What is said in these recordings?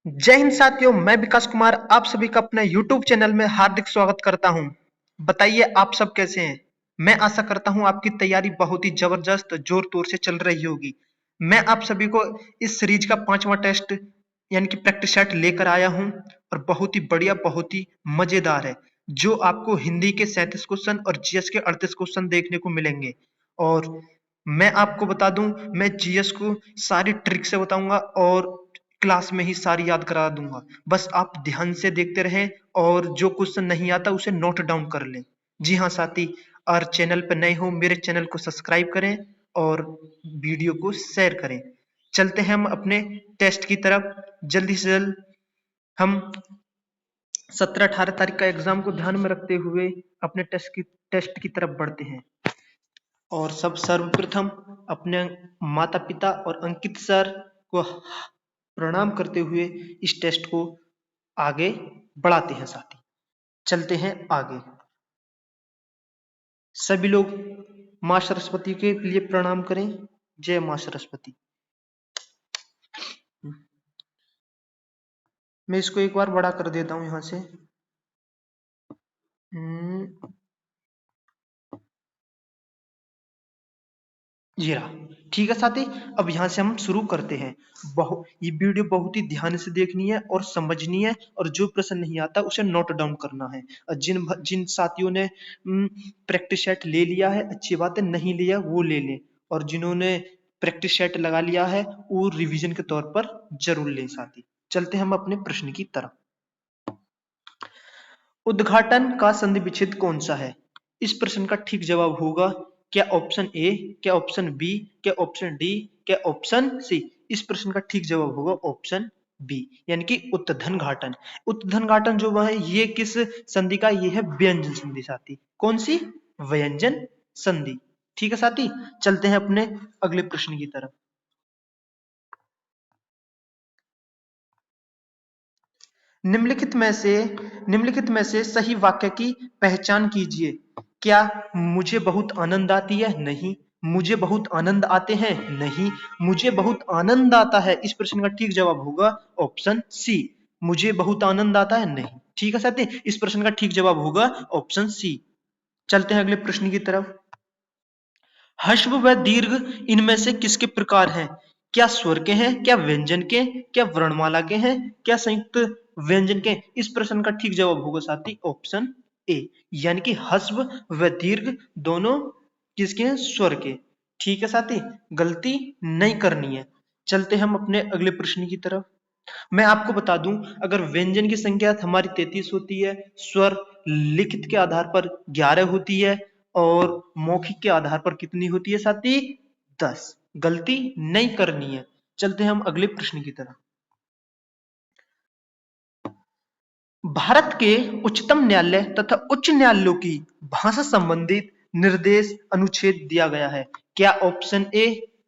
जय हिंद साथियों, मैं विकास कुमार आप सभी का अपने YouTube चैनल में हार्दिक स्वागत करता हूं। बताइए आप सब कैसे हैं। मैं आशा करता हूं आपकी तैयारी बहुत ही जबरदस्त जोर तोर से चल रही होगी। मैं आप सभी को इस सीरीज का 5वां टेस्ट यानी कि प्रैक्टिस सेट लेकर आया हूं और बहुत ही बढ़िया, बहुत ही मजेदार है, जो आपको हिंदी के 37 क्वेश्चन और जीएस के 38 क्वेश्चन देखने को मिलेंगे। और मैं आपको बता दूं, मैं जीएस को सारी ट्रिक से बताऊंगा और क्लास में ही सारी याद करा दूंगा। बस आप ध्यान से देखते रहें और जो क्वेश्चन नहीं आता उसे नोट डाउन कर लें। जी हाँ साथी, और चैनल पर नए हो मेरे चैनल को सब्सक्राइब करें और वीडियो को शेयर करें। चलते हैं हम अपने टेस्ट की तरफ। जल्दी से जल्द हम 17-18 तारीख का एग्जाम को ध्यान में रखते हुए अपने टेस्ट की तरफ बढ़ते हैं। और सर्वप्रथम अपने माता पिता और अंकित सर को प्रणाम करते हुए इस टेस्ट को आगे बढ़ाते हैं साथी। चलते हैं आगे। सभी लोग माँ सरस्वती के लिए प्रणाम करें। जय माँ सरस्वती। मैं इसको एक बार बड़ा कर देता हूं यहां से। जी हाँ, ठीक है साथी। अब यहाँ से हम शुरू करते हैं। ये वीडियो बहुत ही ध्यान से देखनी है और समझनी है, और जो प्रश्न नहीं आता उसे नोट डाउन करना है। और जिन साथियों ने प्रैक्टिस सेट ले लिया है अच्छी बात है, नहीं लिया वो ले लें, और जिन्होंने प्रैक्टिस सेट लगा लिया है वो रिवीजन के तौर पर जरूर लें साथी। चलते हैं हम अपने प्रश्न की तरफ। उद्घाटन का संधि विच्छेद कौन सा है? इस प्रश्न का ठीक जवाब होगा क्या ऑप्शन ए, क्या ऑप्शन बी, क्या ऑप्शन डी, क्या ऑप्शन सी। इस प्रश्न का ठीक जवाब होगा ऑप्शन बी, यानी कि उत्तधन घाटन। उत्तधन घाटन जो वह है, ये किस संधि का? ये है व्यंजन संधि साथी। कौन सी? व्यंजन संधि। ठीक है साथी, चलते हैं अपने अगले प्रश्न की तरफ। निम्नलिखित में से सही वाक्य की पहचान कीजिए। क्या मुझे बहुत आनंद आती है? नहीं। मुझे बहुत आनंद आते हैं? नहीं। मुझे बहुत आनंद आता है। इस प्रश्न का ठीक जवाब होगा ऑप्शन सी। मुझे बहुत आनंद आता है? नहीं। ठीक है साथी, इस प्रश्न का ठीक जवाब होगा ऑप्शन सी। चलते हैं अगले प्रश्न की तरफ। हश्व व दीर्घ इनमें से किसके प्रकार हैं? क्या स्वर के हैं, क्या व्यंजन के, क्या वर्णमाला के हैं, क्या संयुक्त व्यंजन के? इस प्रश्न का ठीक जवाब होगा साथी ऑप्शन ए, यानी कि हस्व व दीर्घ दोनों किसके हैं? स्वर के। ठीक है साथी, गलती नहीं करनी है। चलते हम अपने अगले प्रश्न की तरफ। मैं आपको बता दूं, अगर व्यंजन की संख्या हमारी 33 होती है, स्वर लिखित के आधार पर 11 होती है, और मौखिक के आधार पर कितनी होती है साथी? 10। गलती नहीं करनी है। चलते हैं हम अगले प्रश्न की तरफ। भारत के उच्चतम न्यायालय तथा उच्च न्यायालयों की भाषा संबंधित निर्देश अनुच्छेद दिया गया है। क्या ऑप्शन ए,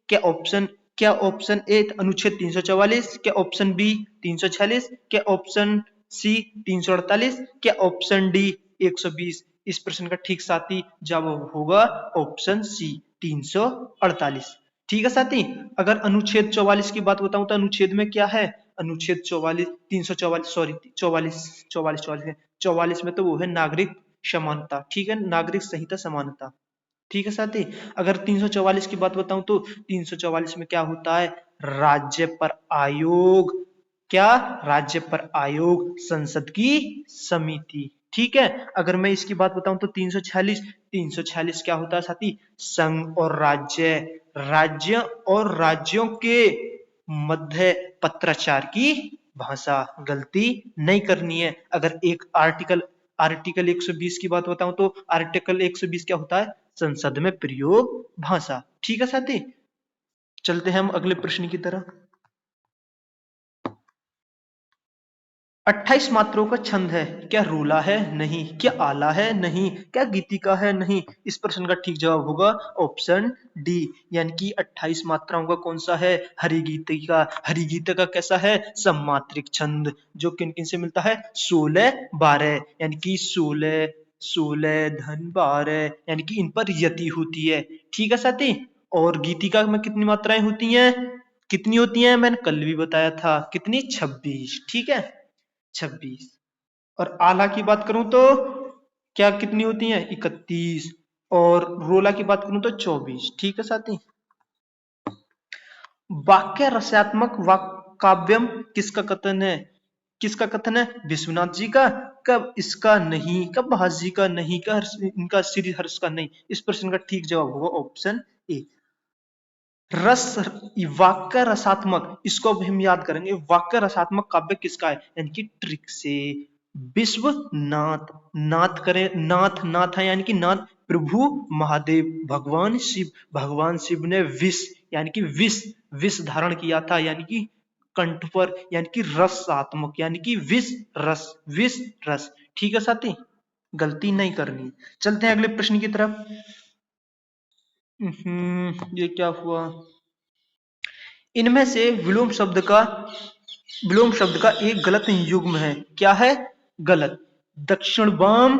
क्या ऑप्शन क्या ऑप्शन ए अनुच्छेद 344, क्या ऑप्शन बी 346, क्या ऑप्शन सी 348, क्या ऑप्शन डी 120? इस प्रश्न का ठीक साथी जवाब होगा ऑप्शन सी 348। ठीक है साथी, अगर अनुच्छेद 44 की बात बताऊं तो अनुच्छेद में क्या है? अनुच्छेद 44, 344, सॉरी 44, 44 में तो वो है नागरिक समानता। ठीक है, नागरिक संहिता समानता। ठीक है साथी, अगर 344 की बात बताऊं तो 344 में क्या होता है? राज्य पर आयोग। क्या? राज्य पर आयोग, संसद की समिति। ठीक है, अगर मैं इसकी बात बताऊं तो 346 क्या होता है साथी? संघ और राज्य, राज्य और राज्यों के मध्य पत्राचार की भाषा। गलती नहीं करनी है। अगर एक आर्टिकल 120 की बात बताऊं तो आर्टिकल 120 क्या होता है? संसद में प्रयोग भाषा। ठीक है साथी, चलते हैं हम अगले प्रश्न की तरफ। 28 मात्रों का छंद है। क्या रूला है? नहीं। क्या आला है? नहीं। क्या गीतिका है? नहीं। इस प्रश्न का ठीक जवाब होगा ऑप्शन डी, यानी कि 28 मात्राओं का कौन सा है? हरिगीतिका। हरिगीतिका कैसा है? सममात्रिक छंद, जो किन किन से मिलता है? 16 12, यानी कि 16 16 धन 12, यानी कि इन पर यति होती है। ठीक है साथी, और गीतिका में कितनी मात्राएं होती हैं? कितनी होती हैं? मैंने कल भी बताया था, कितनी? 26। ठीक है, 26। और आला की बात करूं तो क्या कितनी होती हैं? 31। और रोला की बात करूं तो 24। ठीक है साथी। वाक्य रसात्मक काव्यम किसका कथन है? किसका कथन है? विश्वनाथ जी का। कब? इसका नहीं। कब? भास जी का नहीं। का इनका श्री हर्ष का नहीं। इस प्रश्न का ठीक जवाब होगा ऑप्शन ए। रस, वाक्य रसात्मक, इसको अब हम याद करेंगे। वाक्य रसात्मक काव्य किसका है? यानी कि ट्रिक से। विश्वनाथ, नाथ करें, नाथ, नाथ है यानी कि नाथ प्रभु महादेव, भगवान शिव। भगवान शिव ने विष यानी कि विष, विष धारण किया था, यानी कि कंठ पर, यानी कि रसात्मक यानी कि विष रस, विष रस। ठीक है साथी, गलती नहीं करनी। चलते हैं अगले प्रश्न की तरफ। ये क्या हुआ? इनमें से विलोम शब्द का एक गलत युग्म है। क्या है गलत? दक्षिण वाम,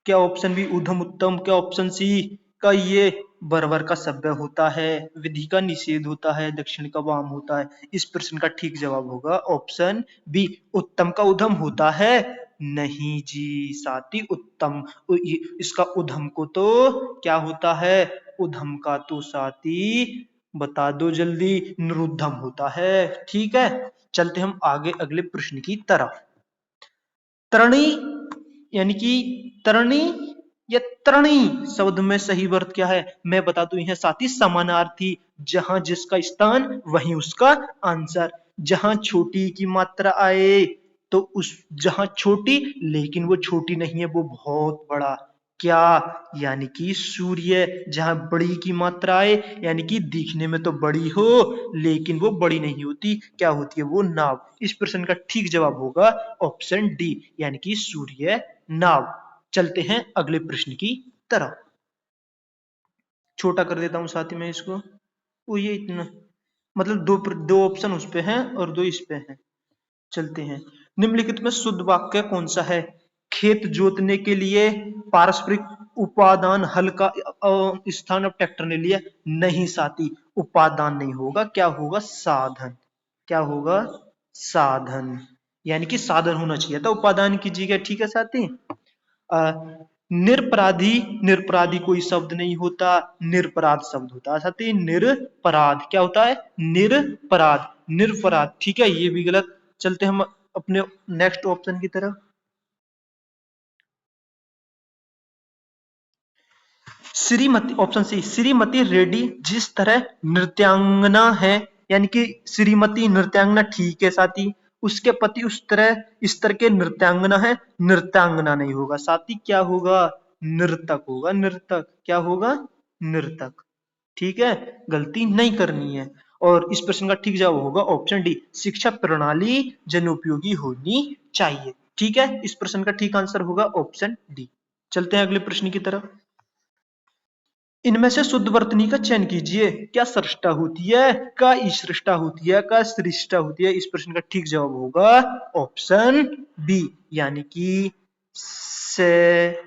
क्या ऑप्शन बी ऊधम उत्तम, क्या ऑप्शन सी का ये बर्बर का सभ्य होता है, विधि का निषेध होता है, दक्षिण का वाम होता है। इस प्रश्न का ठीक जवाब होगा ऑप्शन बी, उत्तम का उधम होता है। नहीं जी साथी, उत्तम, इसका उधम को तो क्या होता है? उधम का तो साथी बता दो जल्दी, निरुद्धम होता है। ठीक है, चलते हम आगे अगले प्रश्न की तरफ। तरणी यानी कि तरणी या तरणी शब्द में सही अर्थ क्या है? मैं बता दूं, यह साथी समानार्थी। जहां जिसका स्थान वहीं उसका आंसर। जहां छोटी की मात्रा आए तो उस, जहां छोटी लेकिन वो छोटी नहीं है, वो बहुत बड़ा। क्या? यानी कि सूर्य। जहां बड़ी की मात्रा आए यानी कि दिखने में तो बड़ी हो लेकिन वो बड़ी नहीं होती, क्या होती है? वो नाव। इस प्रश्न का ठीक जवाब होगा ऑप्शन डी, यानी कि सूर्य नाव। चलते हैं अगले प्रश्न की तरफ। छोटा कर देता हूं साथी मैं इसको। वो ये इतना, मतलब दो दो ऑप्शन उस पे हैं और दो इस पे हैं। चलते हैं। निम्नलिखित में शुद्ध वाक्य कौन सा है? खेत जोतने के लिए पारस्परिक उपादान हल का स्थान अब ट्रैक्टर ने लिया। नहीं साथी, उपादान नहीं होगा, क्या होगा? साधन। क्या होगा? साधन। यानी कि साधन होना चाहिए था उपादान की जगह। ठीक है साथी। निरपराधी, निरपराधी कोई शब्द नहीं होता, निरपराध शब्द होता है साथी। निरपराध क्या होता है? निरपराध, निरपराध। ठीक है, ये भी गलत। चलते हम अपने नेक्स्ट ऑप्शन की तरफ। श्रीमती, ऑप्शन सी, श्रीमती रेड्डी जिस तरह नृत्यांगना है, यानी कि श्रीमती नृत्यांगना। ठीक है साथी, उसके पति उस तरह इस तरह के नृत्यांगना है, नृत्यांगना नहीं होगा साथी। क्या होगा? नर्तक होगा, नर्तक। क्या होगा? नर्तक। ठीक है, गलती नहीं करनी है। और इस प्रश्न का ठीक जवाब होगा ऑप्शन डी, शिक्षा प्रणाली जनोपयोगी होनी चाहिए। ठीक है, इस प्रश्न का ठीक आंसर होगा ऑप्शन डी। चलते हैं अगले प्रश्न की तरफ। इनमें से शुद्ध वर्तनी का चयन कीजिए। क्या सृष्टा होती है, का सृष्टा होती है, का सृष्टा होती है? इस प्रश्न का ठीक जवाब होगा ऑप्शन बी, यानी कि से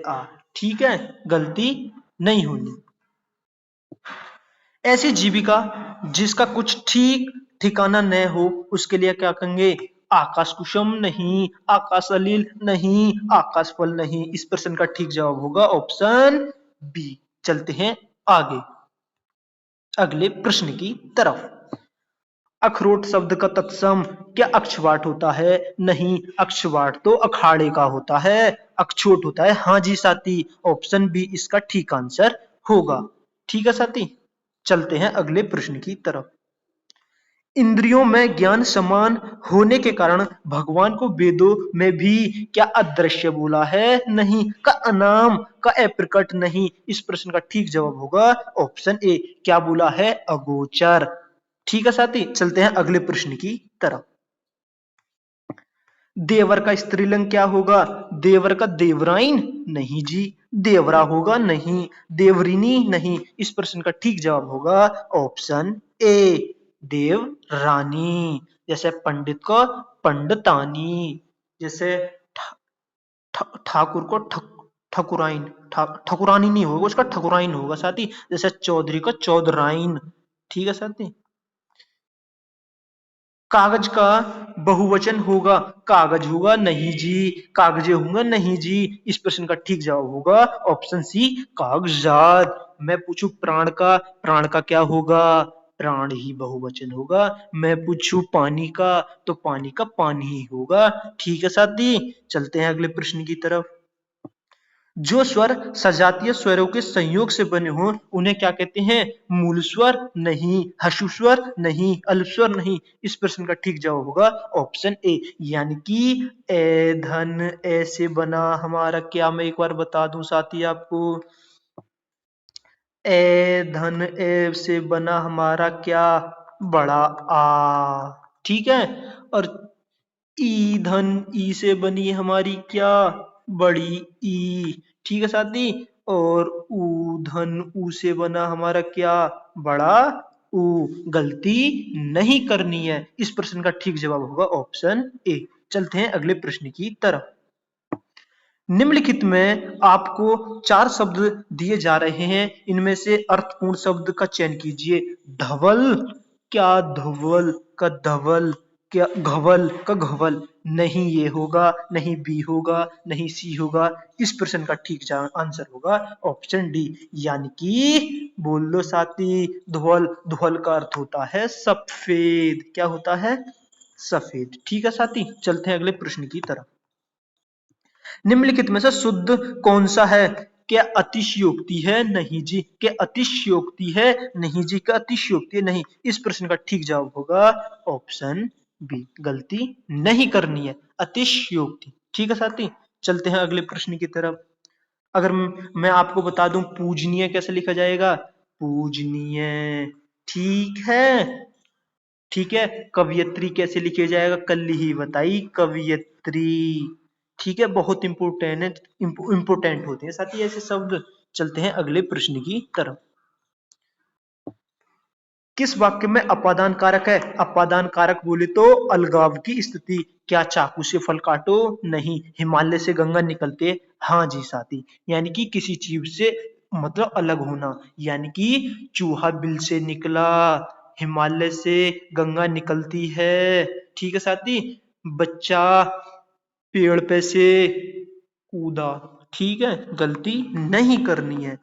आ। ठीक है, गलती नहीं होनी। ऐसी जीविका जिसका कुछ ठीक ठिकाना न हो, उसके लिए क्या कहेंगे? आकाश कुसुम नहीं, आकाश अलील नहीं, आकाश फल नहीं। इस प्रश्न का ठीक जवाब होगा ऑप्शन बी। चलते हैं आगे अगले प्रश्न की तरफ। अखरोट शब्द का तत्सम क्या अक्षवाट होता है? नहीं, अक्षवाट तो अखाड़े का होता है, अक्षोट होता है। हाँ जी साथी, ऑप्शन बी इसका ठीक आंसर होगा। ठीक है साथी, चलते हैं अगले प्रश्न की तरफ। इंद्रियों में ज्ञान समान होने के कारण भगवान को वेदों में भी क्या अदृश्य बोला है? नहीं, का अनाम, का अप्रकट नहीं। इस प्रश्न का ठीक जवाब होगा ऑप्शन ए, क्या बोला है? अगोचर। ठीक है साथी, चलते हैं अगले प्रश्न की तरफ। देवर का स्त्रीलिंग क्या होगा? देवर का देवराइन नहीं जी, देवरा होगा नहीं, देवरिनी नहीं। इस प्रश्न का ठीक जवाब होगा ऑप्शन ए, देव रानी। जैसे पंडित को पंडितानी, जैसे ठाकुर को ठकुराइन, ठकुरानी नहीं होगा, उसका ठकुराइन होगा साथी। जैसे चौधरी को चौधराइन, ठीक है साथी। कागज का बहुवचन होगा, कागज होगा नहीं जी, कागजे होंगे नहीं जी। इस प्रश्न का ठीक जवाब होगा ऑप्शन सी कागजात। मैं पूछूं प्राण का क्या होगा, प्राण ही बहुवचन होगा। मैं पूछूं पानी का, तो पानी का पानी ही होगा। ठीक है साथी, चलते हैं अगले प्रश्न की तरफ। जो स्वर सजातीय स्वरों के संयोग से बने हों उन्हें क्या कहते हैं, मूल स्वर नहीं, हर्षु स्वर नहीं, अल्प स्वर नहीं। इस प्रश्न का ठीक जवाब होगा ऑप्शन ए, यानी कि ए धन ए से बना हमारा क्या, मैं एक बार बता दूं साथी आपको, ए धन ए से बना हमारा क्या, बड़ा आ। ठीक है, और ईंधन ई से बनी हमारी क्या, बड़ी ई। ठीक है साथी, और ऊधन ऊ से बना हमारा क्या, बड़ा ऊ। गलती नहीं करनी है। इस प्रश्न का ठीक जवाब होगा ऑप्शन ए। चलते हैं अगले प्रश्न की तरफ। निम्नलिखित में आपको 4 शब्द दिए जा रहे हैं, इनमें से अर्थपूर्ण शब्द का चयन कीजिए। धवल, क्या धवल का धवल, क्या घवल का घवल। नहीं ये होगा, नहीं बी होगा, नहीं सी होगा। इस प्रश्न का ठीक आंसर होगा ऑप्शन डी, यानी कि बोल लो साथी, धवल। धवल का अर्थ होता है सफेद, क्या होता है, सफेद। ठीक है साथी, चलते हैं अगले प्रश्न की तरफ। निम्नलिखित में से शुद्ध कौन सा है, क्या अतिशयोक्ति है, नहीं जी। क्या अतिशयोक्ति है, नहीं जी। क्या अतिशयोक्ति है, नहीं। इस प्रश्न का ठीक जवाब होगा ऑप्शन बी, गलती नहीं करनी है, अतिशयोक्ति। ठीक है साथी, चलते हैं अगले प्रश्न की तरफ। अगर मैं आपको बता दूं पूजनीय कैसे लिखा जाएगा, पूजनीय। ठीक है, ठीक है। कवियत्री कैसे लिखे जाएगा, कल ही बताई, कवियत्री। ठीक है, बहुत इंपोर्टेंट है, इंपोर्टेंट होते हैं साथ ही ऐसे शब्द। चलते हैं अगले प्रश्न की तरफ। किस वाक्य में अपादान कारक है, अपादान कारक बोले तो अलगाव की स्थिति। क्या चाकू से फल काटो, नहीं। हिमालय से गंगा निकलते, हाँ जी साथी। यानी कि किसी चीज से मतलब अलग होना, यानी कि चूहा बिल से निकला, हिमालय से गंगा निकलती है। ठीक है साथी, बच्चा पेड़ पे से कूदा। ठीक है, गलती नहीं करनी है।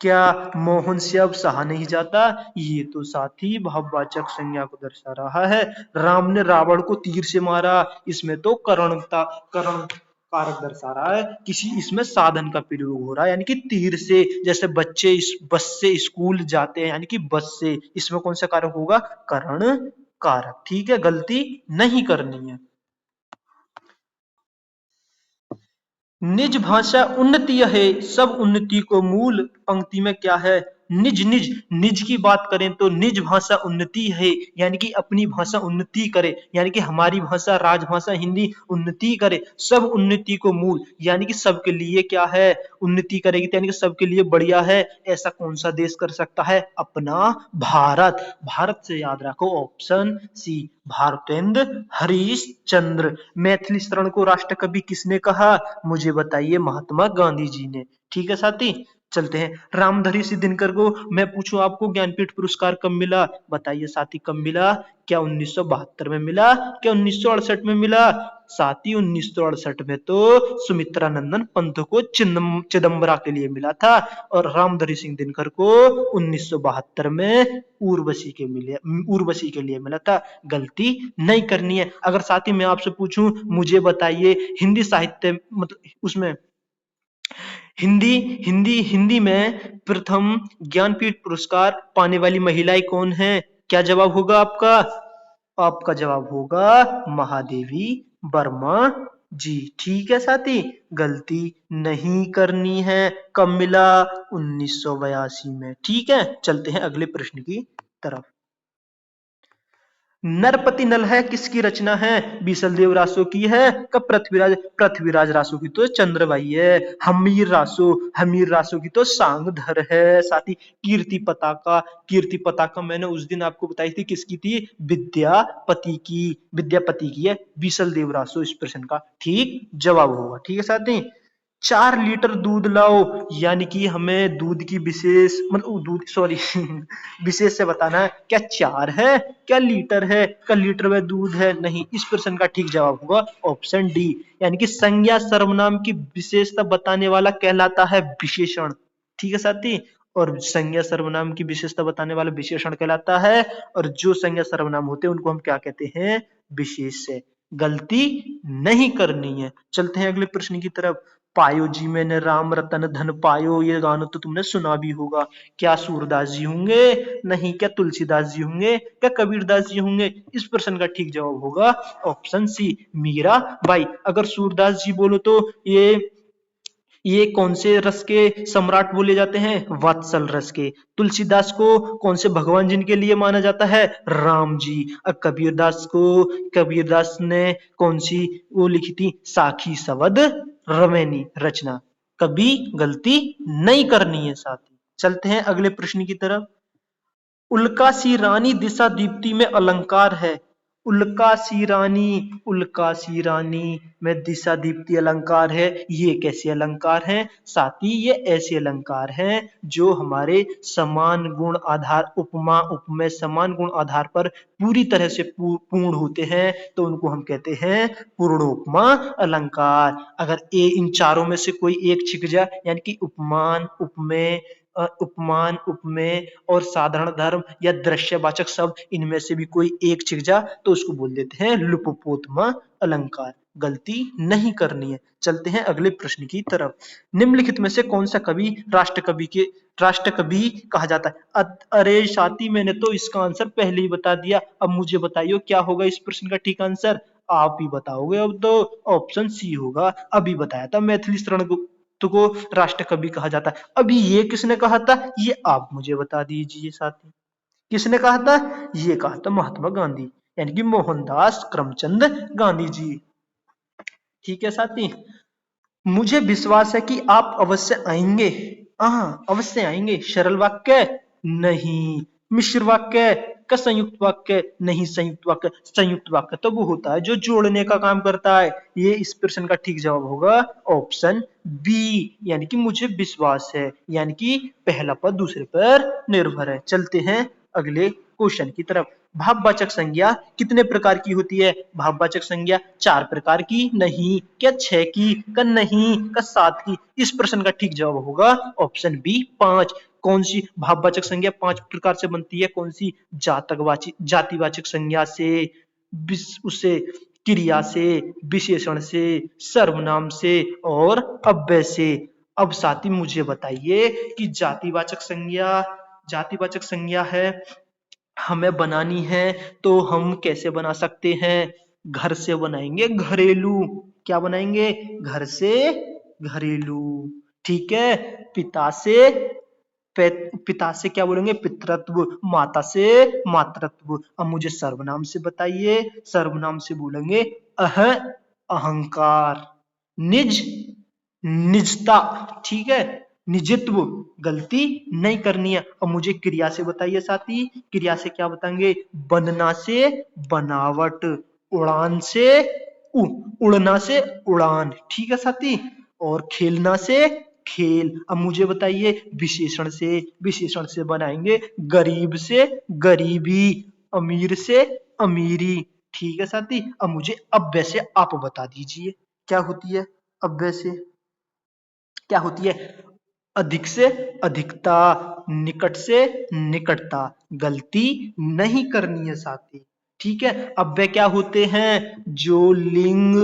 क्या मोहन से अब सहा नहीं जाता, ये तो साथी भाववाचक संज्ञा को दर्शा रहा है। राम ने रावण को तीर से मारा, इसमें तो करण कारक दर्शा रहा है, किसी इसमें साधन का प्रयोग हो रहा है, यानी कि तीर से। जैसे बच्चे इस बस से स्कूल जाते हैं, यानी कि बस से, इसमें कौन सा कारक होगा, करण कारक। ठीक है, गलती नहीं करनी है। निज भाषा उन्नति है, सब उन्नति को मूल। पंक्ति में क्या है, निज निज। निज की बात करें तो निज भाषा उन्नति है, यानी कि अपनी भाषा उन्नति करे, यानी कि हमारी भाषा राजभाषा हिंदी उन्नति करे। सब उन्नति को मूल, यानी कि सबके लिए क्या है, उन्नति करेगी, यानी कि सबके लिए बढ़िया है। ऐसा कौन सा देश कर सकता है, अपना भारत। भारत से याद रखो ऑप्शन सी, भारतेंद्र हरिश्चंद्र। मैथिली शरण को राष्ट्र कवि किसने कहा, मुझे बताइए, महात्मा गांधी जी ने। ठीक है साथी, चलते हैं। रामधारी सिंह दिनकर को मैं पूछूं आपको ज्ञानपीठ पुरस्कार कब मिला, बताइए साथी कब मिला। क्या 1972 में मिला, क्या 1968 में मिला। साथी 1968 में तो सुमित्रा नंदन पंत को चिदम्बरा के लिए मिला था, और रामधारी सिंह दिनकर को 1972 में उर्वशी के लिए मिला था। गलती नहीं करनी है। अगर साथी मैं आपसे पूछूं, मुझे बताइए हिंदी साहित्य मतलब उसमें हिंदी हिंदी में प्रथम ज्ञानपीठ पुरस्कार पाने वाली महिलाएं कौन है, क्या जवाब होगा आपका, आपका जवाब होगा महादेवी वर्मा जी। ठीक है साथी, गलती नहीं करनी है। कब मिला, 1982 में। ठीक है, चलते हैं अगले प्रश्न की तरफ। नरपति नल है किसकी रचना है, बीसल देव रासो की है, कब पृथ्वीराज रासो की तो चंद्रबाई है। हमीर रासो की तो सांगधर है। साथ ही कीर्ति पताका मैंने उस दिन आपको बताई थी किसकी थी, विद्यापति की है। बीसल देव रासो इस प्रश्न का ठीक जवाब होगा। ठीक है साथी, 4 लीटर दूध लाओ, यानी कि हमें दूध की विशेष मतलब दूध सॉरी विशेष से बताना है क्या 4 है क्या लीटर है क्या लीटर में दूध है। नहीं, इस प्रश्न का ठीक जवाब होगा ऑप्शन डी, यानी कि संज्ञा सर्वनाम की विशेषता बताने वाला कहलाता है विशेषण। ठीक है साथी, और संज्ञा सर्वनाम की विशेषता बताने वाला विशेषण कहलाता है, और जो संज्ञा सर्वनाम होते हैं उनको हम क्या कहते हैं, विशेष्य। गलती नहीं करनी है। चलते हैं अगले प्रश्न की तरफ। पायो जी मैंने राम रतन धन पायो, ये गाना तो तुमने सुना भी होगा। क्या सूरदास जी होंगे, नहीं क्या तुलसीदास जी होंगे, क्या कबीरदास जी होंगे। इस प्रश्न का ठीक जवाब होगा ऑप्शन सी, मीरा बाई। अगर सूरदास जी बोलो तो ये कौन से रस के सम्राट बोले जाते हैं, वात्सल रस के। तुलसीदास को कौन से भगवान जिनके लिए माना जाता है, राम जी। अब कबीरदास ने कौन सी वो लिखी थी, साखी सवद रमैनी रचना। कभी गलती नहीं करनी है साथी। चलते हैं अगले प्रश्न की तरफ। उल्कासी रानी दिशा दीप्ति में अलंकार है। उल्कासी रानी में दिशा दीप्ति अलंकार है। ये कैसे अलंकार हैं साथी, ये ऐसे अलंकार हैं जो हमारे समान गुण आधार उपमा उपमेय समान गुण आधार पर पूरी तरह से पूर्ण होते हैं, तो उनको हम कहते हैं पूर्णोपमा अलंकार। अगर इन चारों में से कोई एक छिक जाए, यानी कि उपमान उपमेय और साधारण धर्म या दृश्यवाचक शब्द, इनमें से भी कोई एक छिक जा तो उसको बोल देते हैं लुप्पोत्मा अलंकार। गलती नहीं करनी है। चलते हैं अगले प्रश्न की तरफ। निम्नलिखित में से कौन सा कवि राष्ट्र कवि कहा जाता है। अरे साथी, मैंने तो इसका आंसर पहले ही बता दिया। अब मुझे बताइए क्या होगा इस प्रश्न का ठीक आंसर। आप ही बताओगे अब तो। ऑप्शन सी होगा। अभी बताया था मैथिली शरण को राष्ट्र कवि कहा जाता है। अभी ये किसने कहा था, ये आप मुझे बता दीजिए साथी। किसने कहा था, ये कहा था महात्मा गांधी, यानी कि मोहनदास करमचंद गांधी जी। ठीक है साथी, मुझे विश्वास है कि आप अवश्य आएंगे। हाँ, अवश्य आएंगे। सरल वाक्य नहीं, मिश्र वाक्य का संयुक्त वाक्य नहीं, संयुक्त वाक्य तो वो होता है जो जोड़ने का काम करता है। ये इस प्रश्न का ठीक जवाब होगा ऑप्शन बी, यानी कि मुझे विश्वास है, यानी कि पहला पद दूसरे पर निर्भर है। चलते हैं अगले क्वेश्चन की तरफ। भाववाचक संज्ञा कितने प्रकार की होती है। भाववाचक संज्ञा 4 प्रकार की, नहीं क्या 6 की, का नहीं का 7 की। इस प्रश्न का ठीक जवाब होगा ऑप्शन बी 5। कौन सी भाववाचक संज्ञा 5 प्रकार से बनती है, कौन सी, जातिवाचक संज्ञा से, उससे, क्रिया से, विशेषण से, सर्वनाम से और अव्यय से। अब साथी मुझे बताइए कि जातिवाचक संज्ञा है, हमें बनानी है तो हम कैसे बना सकते हैं। घर से बनाएंगे घरेलू। क्या बनाएंगे, घर से घरेलू। ठीक है। पिता से पिता से क्या बोलेंगे, पितृत्व। माता से मातृत्व। अब मुझे सर्वनाम से बताइए। सर्वनाम से बोलेंगे अहंकार, निज निजता। ठीक है, निजित्व। गलती नहीं करनी है। अब मुझे क्रिया से बताइए साथी। क्रिया से क्या बताएंगे, बनना से बनावट, उड़ान से उड़ना से उड़ान। ठीक है साथी, और खेलना से खेल। अब मुझे बताइए विशेषण से बनाएंगे गरीब से गरीबी, अमीर से अमीरी। ठीक है साथी, अब मुझे अव्यय से आप बता दीजिए क्या होती है। अव्यय से क्या होती है, अधिक से अधिकता, निकट से निकटता। गलती नहीं करनी है साथी। ठीक है, अव्यय क्या होते हैं, जो लिंग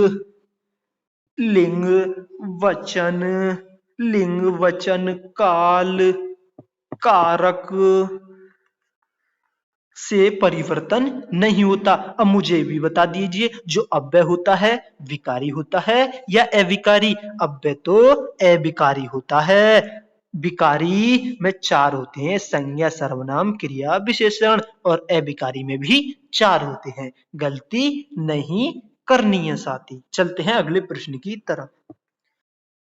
वचन काल कारक से परिवर्तन नहीं होता। अब मुझे भी बता दीजिए जो अव्यय होता है विकारी होता है या अविकारी। अव्यय तो अविकारी होता है। विकारी में 4 होते हैं, संज्ञा सर्वनाम क्रिया विशेषण, और अविकारी में भी 4 होते हैं। गलती नहीं करनी है साथी। चलते हैं अगले प्रश्न की तरफ।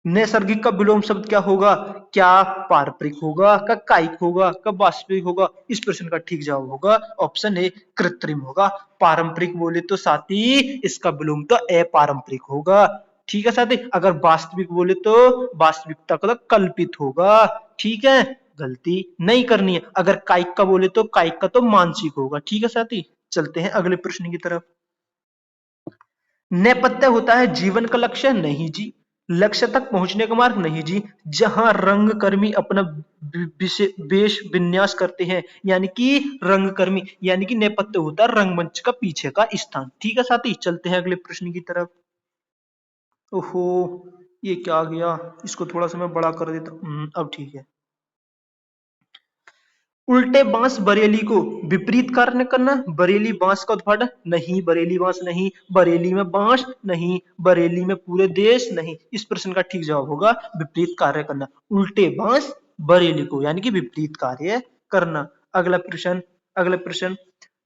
नैसर्गिक का विलोम शब्द क्या होगा, क्या पारंपरिक होगा, क्या कायिक होगा, क्या वास्तविक होगा। इस प्रश्न का ठीक जवाब होगा ऑप्शन ए, कृत्रिम होगा। पारंपरिक बोले तो साथी इसका विलोम तो अपारंपरिक होगा। ठीक है साथी। अगर वास्तविक बोले तो वास्तविकता का तो कल्पित होगा, ठीक है, गलती नहीं करनी है। अगर कायिक का बोले तो कायिक का तो मानसिक होगा, ठीक है साथी। चलते हैं अगले प्रश्न की तरफ। नेपथ्य होता है जीवन का लक्ष्य? नहीं जी। लक्ष्य तक पहुंचने का मार्ग? नहीं जी। जहां रंगकर्मी अपना वेश विन्यास करते हैं, यानी कि रंगकर्मी, यानी कि नेपथ्य होता है रंगमंच का पीछे का स्थान, ठीक है साथी। चलते हैं अगले प्रश्न की तरफ। ओहो, ये क्या आ गया, इसको थोड़ा सा मैं बड़ा कर देता हूँ, अब ठीक है। उल्टे बांस बरेली को विपरीत कार्य करना? बरेली बांस का उत्पादन? नहीं, बरेली बांस नहीं, बरेली में बांस नहीं, बरेली में पूरे देश नहीं। इस प्रश्न का ठीक जवाब होगा विपरीत कार्य करना। उल्टे बांस बरेली को, यानी कि विपरीत कार्य करना। अगला प्रश्न,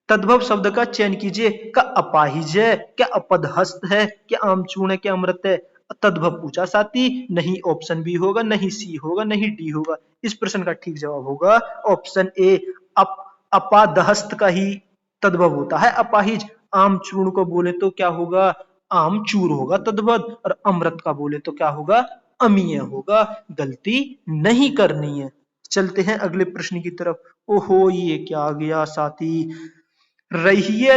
तद्भव शब्द का चयन कीजिए। क्या अपाहिज है, क्या अपदहस्त है, क्या आमचूर्ण है, क्या अमृत है? तद्भव पूछा साथी, नहीं ऑप्शन बी होगा, नहीं सी होगा, नहीं डी होगा। इस प्रश्न का ठीक जवाब होगा ऑप्शन ए, अपादहस्त का ही तद्भव होता है अपाहिज। आमचूर्ण को बोले तो क्या होगा, आमचूर होगा तद्भव, और अमृत का बोले तो क्या होगा, अमीय होगा। गलती नहीं करनी है। चलते हैं अगले प्रश्न की तरफ। ओहो, ये क्या आ गया साथी। रहिए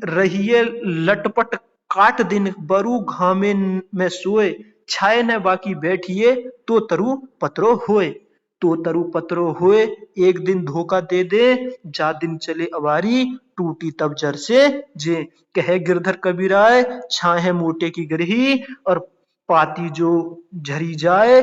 रहिए लटपट काट दिन बरू घामे में सोए, छाए न बाकी बैठिए तो तरु पत्रो होए। तो तरु पत्रो होए, एक दिन धोखा दे दे, जा दिन चले अवारी, टूटी तब जर से जे। कहे गिरधर कबीराय, छाहे मोटे की गरही, और पाती जो झरी जाए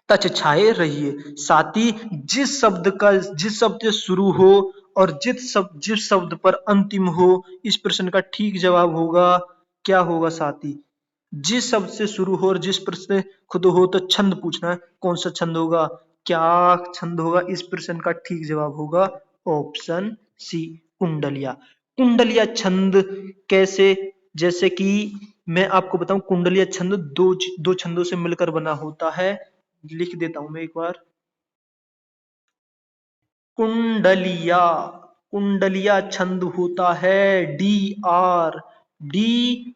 तच छाए रहिए। साथी, जिस शब्द से शुरू हो और जिस शब्द पर अंतिम हो, इस प्रश्न का ठीक जवाब होगा क्या होगा साथी, जिस शब्द से शुरू हो और जिस प्रश्न से खुद हो। तो छंद पूछना है, कौन सा छंद होगा, क्या छंद होगा? इस प्रश्न का ठीक जवाब होगा ऑप्शन सी, कुंडलिया। कुंडलिया छंद कैसे, जैसे कि मैं आपको बताऊं, कुंडलिया छंद दो छंदों से मिलकर बना होता है। लिख देता हूं मैं एक बार। कुंडलिया, कुंडलिया छंद होता है D R, D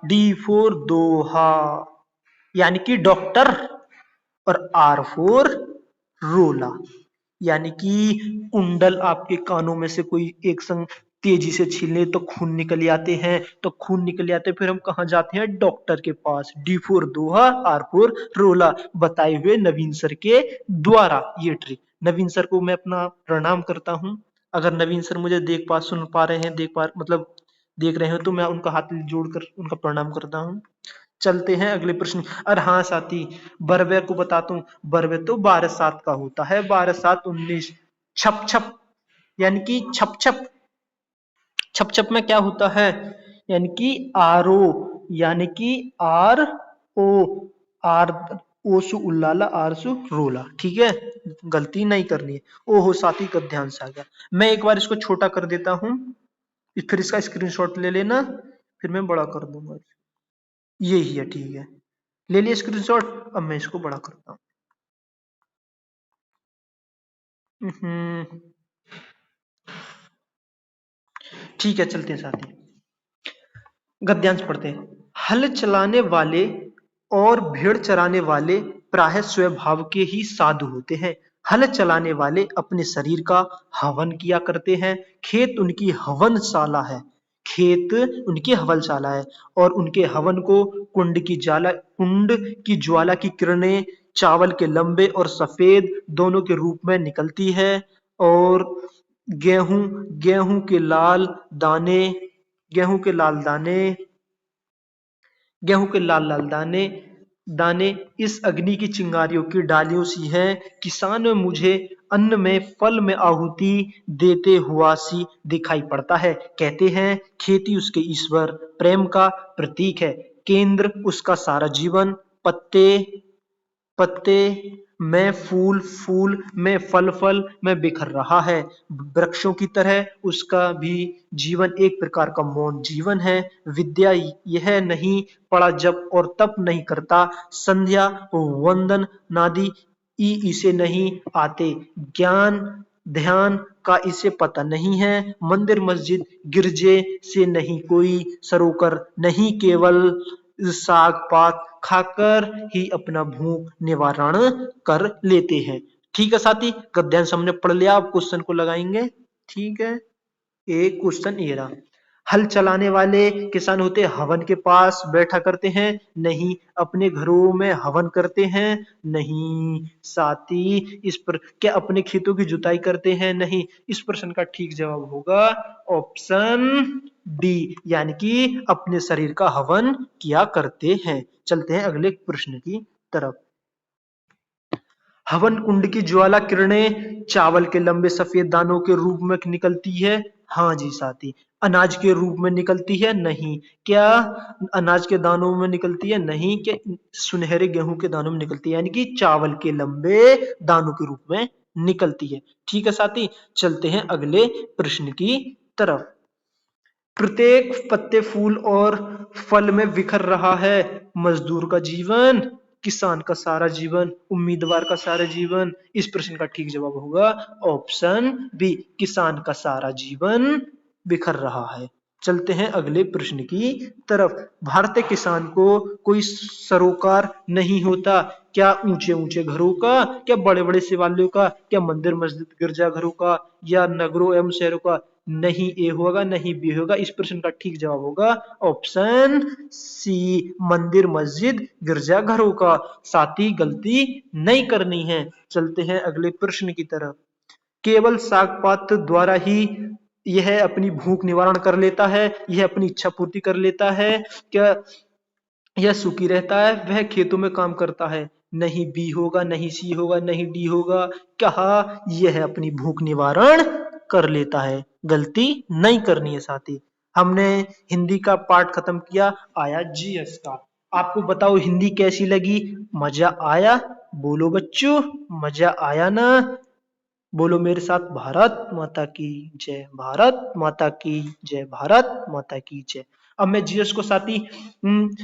D four दोहा, यानी कि डॉक्टर, और आर फोर रोला। यानी कि कुंडल आपके कानों में से कोई एक संग तेजी से छीले तो खून निकल आते हैं, तो खून निकल आते फिर हम कहाँ जाते हैं, डॉक्टर के पास। डी फोर दोहा, आर फोर रोला, बताए हुए नवीन सर के द्वारा ये ट्रिक। नवीन सर को मैं अपना प्रणाम करता हूँ। अगर नवीन सर मुझे सुन पा रहे हैं, मतलब देख रहे हो, तो मैं उनका हाथ जोड़कर उनका प्रणाम करता हूँ। चलते हैं अगले प्रश्न। और हाँ साथी, बरवे को बताता हूँ, बरवे तो 12/7 का होता है, 12/7/19। छप छप, यानी कि छप छप, छप छप में क्या होता है, यानी कि आर ओ, यानी कि आर ओ, आर ओ सु उल्लाला, आर सु रोला, ठीक है, गलती नहीं करनी है। ओहो साथी का ध्यान से आ गया। मैं एक बार इसको छोटा कर देता हूँ, फिर इसका स्क्रीनशॉट ले लेना, फिर मैं बड़ा कर दूंगा। यही है, ठीक है, ले लिया स्क्रीनशॉट। अब मैं इसको बड़ा करता हूँ। ठीक है, चलते हैं साथी, गद्यांश पढ़ते हैं। हल चलाने वाले और भेड़ चराने वाले प्राय स्वभाव के ही साधु होते हैं। हल चलाने वाले अपने शरीर का हवन किया करते हैं, खेत उनकी हवनशाला है, खेत उनकी हवनशाला है, और उनके हवन को कुंड की ज्वाला की किरणें चावल के लंबे और सफेद दोनों के रूप में निकलती है, और गेहूं गेहूं के लाल दाने गेहूं के लाल दाने गेहूं के लाल लाल दाने दाने इस अग्नि की चिंगारियों की डालियों सी है। किसान मुझे अन्न में फल में आहुति देते हुआ सी दिखाई पड़ता है। कहते हैं खेती उसके ईश्वर प्रेम का प्रतीक है, केंद्र उसका सारा जीवन, पत्ते पत्ते में फूल, फूल में फल, फल में बिखर रहा है। वृक्षों की तरह उसका भी जीवन एक प्रकार का मौन जीवन है। विद्या यह नहीं पढ़ा जप और तप नहीं करता, संध्या वंदन नादि इसे नहीं आते, ज्ञान ध्यान का इसे पता नहीं है, मंदिर मस्जिद गिरजे से नहीं कोई सरोकर नहीं, केवल साग पात खाकर ही अपना भूख निवारण कर लेते हैं। ठीक है साथी, गद्यांश हमने पढ़ लिया, अब क्वेश्चन को लगाएंगे। ठीक है, एक क्वेश्चन ये रहा, हल चलाने वाले किसान होते हवन के पास बैठा करते हैं, नहीं अपने घरों में हवन करते हैं, नहीं साथी इस पर क्या अपने खेतों की जुताई करते हैं, नहीं। इस प्रश्न का ठीक जवाब होगा ऑप्शन डी, यानी कि अपने शरीर का हवन किया करते हैं। चलते हैं अगले प्रश्न की तरफ। हवन कुंड की ज्वाला किरणें चावल के लंबे सफेद दानों के रूप में निकलती है, हाँ जी साथी। अनाज के रूप में निकलती है, नहीं। क्या अनाज के दानों में निकलती है, नहीं। क्या सुनहरे गेहूं के दानों में निकलती है, यानी कि चावल के लंबे दानों के रूप में निकलती है। ठीक है साथी, चलते हैं अगले प्रश्न की तरफ। प्रत्येक पत्ते फूल और फल में बिखर रहा है, मजदूर का जीवन, किसान का सारा जीवन, उम्मीदवार का सारा जीवन। इस प्रश्न का ठीक जवाब होगा ऑप्शन बी, किसान का सारा जीवन बिखर रहा है। चलते हैं अगले प्रश्न की तरफ। भारतीय किसान को कोई सरोकार नहीं होता, क्या ऊंचे ऊंचे घरों का, क्या बड़े बड़े शिवालयों का, क्या मंदिर मस्जिद गिरजाघरों का, या नगरों एवं शहरों का। नहीं ए होगा, नहीं बी होगा। इस प्रश्न का ठीक जवाब होगा ऑप्शन सी, मंदिर मस्जिद गिरजाघरों का। साथी गलती नहीं करनी है। चलते हैं अगले प्रश्न की तरफ। केवल सागपात द्वारा ही यह अपनी भूख निवारण कर लेता है, यह अपनी इच्छा पूर्ति कर लेता है, क्या यह सुखी रहता है, वह खेतों में काम करता है। नहीं बी होगा, नहीं सी होगा, नहीं डी होगा। कहा यह अपनी भूख निवारण कर लेता है। गलती नहीं करनी है साथी। हमने हिंदी का पाठ खत्म किया, आया जीएस का। आपको बताओ हिंदी कैसी लगी, मजा आया? बोलो बच्चों, मजा आया ना? बोलो मेरे साथ, भारत माता की जय, भारत माता की जय, भारत माता की जय। अब मैं जीएस को साथी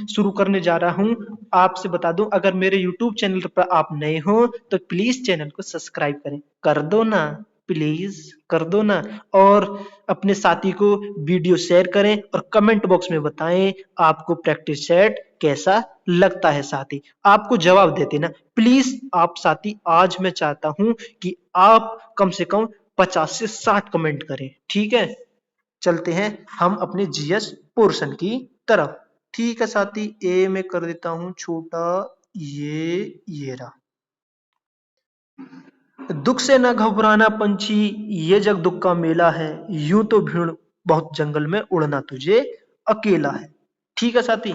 शुरू करने जा रहा हूं। आपसे बता दूं, अगर मेरे यूट्यूब चैनल पर आप नए हो तो प्लीज चैनल को सब्सक्राइब करें, कर दो ना, प्लीज कर दो ना। और अपने साथी को वीडियो शेयर करें और कमेंट बॉक्स में बताएं आपको प्रैक्टिस सेट कैसा लगता है। साथी आपको जवाब देते ना प्लीज। आप साथी आज मैं चाहता हूं कि आप कम से कम 50 से 60 कमेंट करें, ठीक है। चलते हैं हम अपने जीएस पोर्शन की तरफ। ठीक है साथी, ए में कर देता हूं छोटा, ये रहा। दुख से न घबराना पंछी, ये जग दुख का मेला है, यूं तो भीड़ बहुत जंगल में, उड़ना तुझे अकेला है। ठीक है साथी,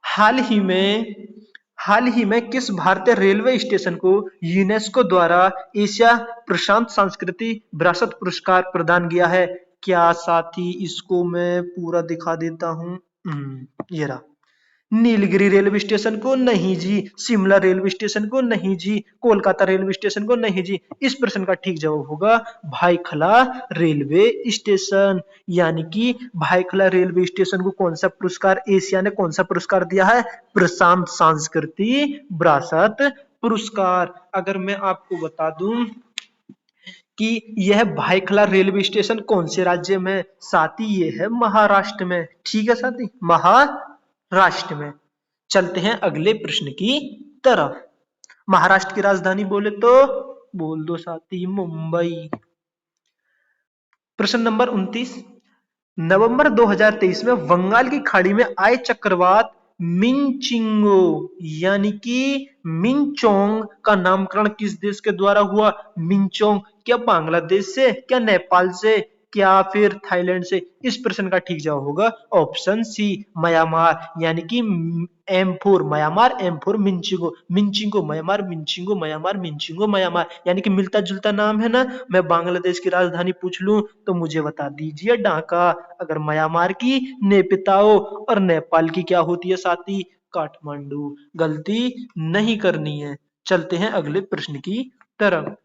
हाल ही में हाल ही में किस भारतीय रेलवे स्टेशन को यूनेस्को द्वारा एशिया प्रशांत सांस्कृतिक विरासत पुरस्कार प्रदान किया है? क्या साथी इसको मैं पूरा दिखा देता हूं। ये रहा। नीलगिरी रेलवे स्टेशन को नहीं जी, शिमला रेलवे स्टेशन को नहीं जी, कोलकाता रेलवे स्टेशन को नहीं जी। इस प्रश्न का ठीक जवाब होगा भाईखला रेलवे स्टेशन। यानी कि भाईखला रेलवे स्टेशन को कौन सा पुरस्कार, एशिया ने कौन सा पुरस्कार दिया है? प्रशांत सांस्कृतिक विरासत पुरस्कार। अगर मैं आपको बता दूं कि यह भाईखला रेलवे स्टेशन कौन से राज्य में, साथी ये है महाराष्ट्र में। ठीक है साथी, महाराष्ट्र में। चलते हैं अगले प्रश्न की तरफ। महाराष्ट्र की राजधानी बोले तो बोल दो साथी, मुंबई। प्रश्न नंबर 29। नवंबर 2023 में बंगाल की खाड़ी में आए चक्रवात मिनचिंगो यानी कि मिनचोंग का नामकरण किस देश के द्वारा हुआ? मिनचोंग क्या बांग्लादेश से, क्या नेपाल से, क्या फिर थाईलैंड से? इस प्रश्न का ठीक जवाब होगा ऑप्शन सी, म्यांमार। यानी कि M4 म्यांमार, M4 मिंचिंगो, मिंचिंगो म्यांमार, मिंचिंगो म्यांमार, मिंचिंगो म्यांमार। यानी कि मिलता जुलता नाम है ना। मैं बांग्लादेश की राजधानी पूछ लूं तो मुझे बता दीजिए ढाका। अगर म्यांमार की नेपिताओ, और नेपाल की क्या होती है साथी? काठमांडू। गलती नहीं करनी है। चलते हैं अगले प्रश्न की तरफ।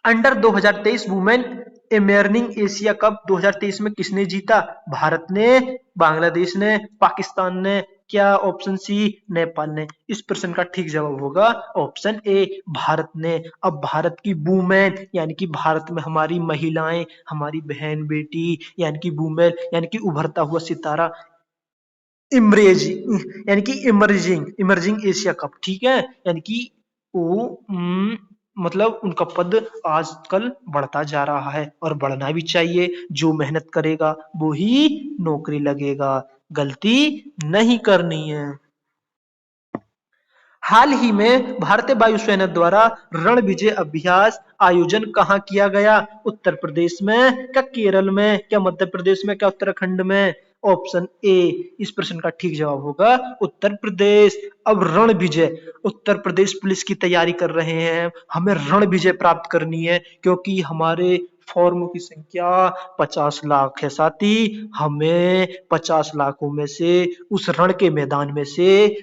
अंडर 2023 वुमेन एमेरनिंग एशिया कप 2023 में किसने जीता? भारत ने, बांग्लादेश ने, पाकिस्तान ने, क्या ऑप्शन सी, नेपाल ने? इस प्रश्न का ठीक जवाब होगा ऑप्शन ए, भारत ने। अब भारत की वुमेन यानी कि भारत में हमारी महिलाएं, हमारी बहन बेटी, यानी कि वुमेन यानी कि उभरता हुआ सितारा, इमरेजिंग यानी कि इमर्जिंग इमर्जिंग एशिया कप, ठीक है। यानी कि वो मतलब उनका पद आजकल बढ़ता जा रहा है और बढ़ना भी चाहिए। जो मेहनत करेगा वो ही नौकरी लगेगा, गलती नहीं करनी है। हाल ही में भारतीय वायुसेना द्वारा रण विजय अभ्यास आयोजन कहाँ किया गया? उत्तर प्रदेश में, क्या केरल में, क्या मध्य प्रदेश में, क्या उत्तराखंड में? ऑप्शन ए इस प्रश्न का ठीक जवाब होगा उत्तर प्रदेश। अब रण विजय, उत्तर प्रदेश पुलिस की तैयारी कर रहे हैं, हमें रण विजय प्राप्त करनी है क्योंकि हमारे फॉर्म की संख्या 50 लाख है साथी। हमें 50 लाखों में से उस रण के मैदान में से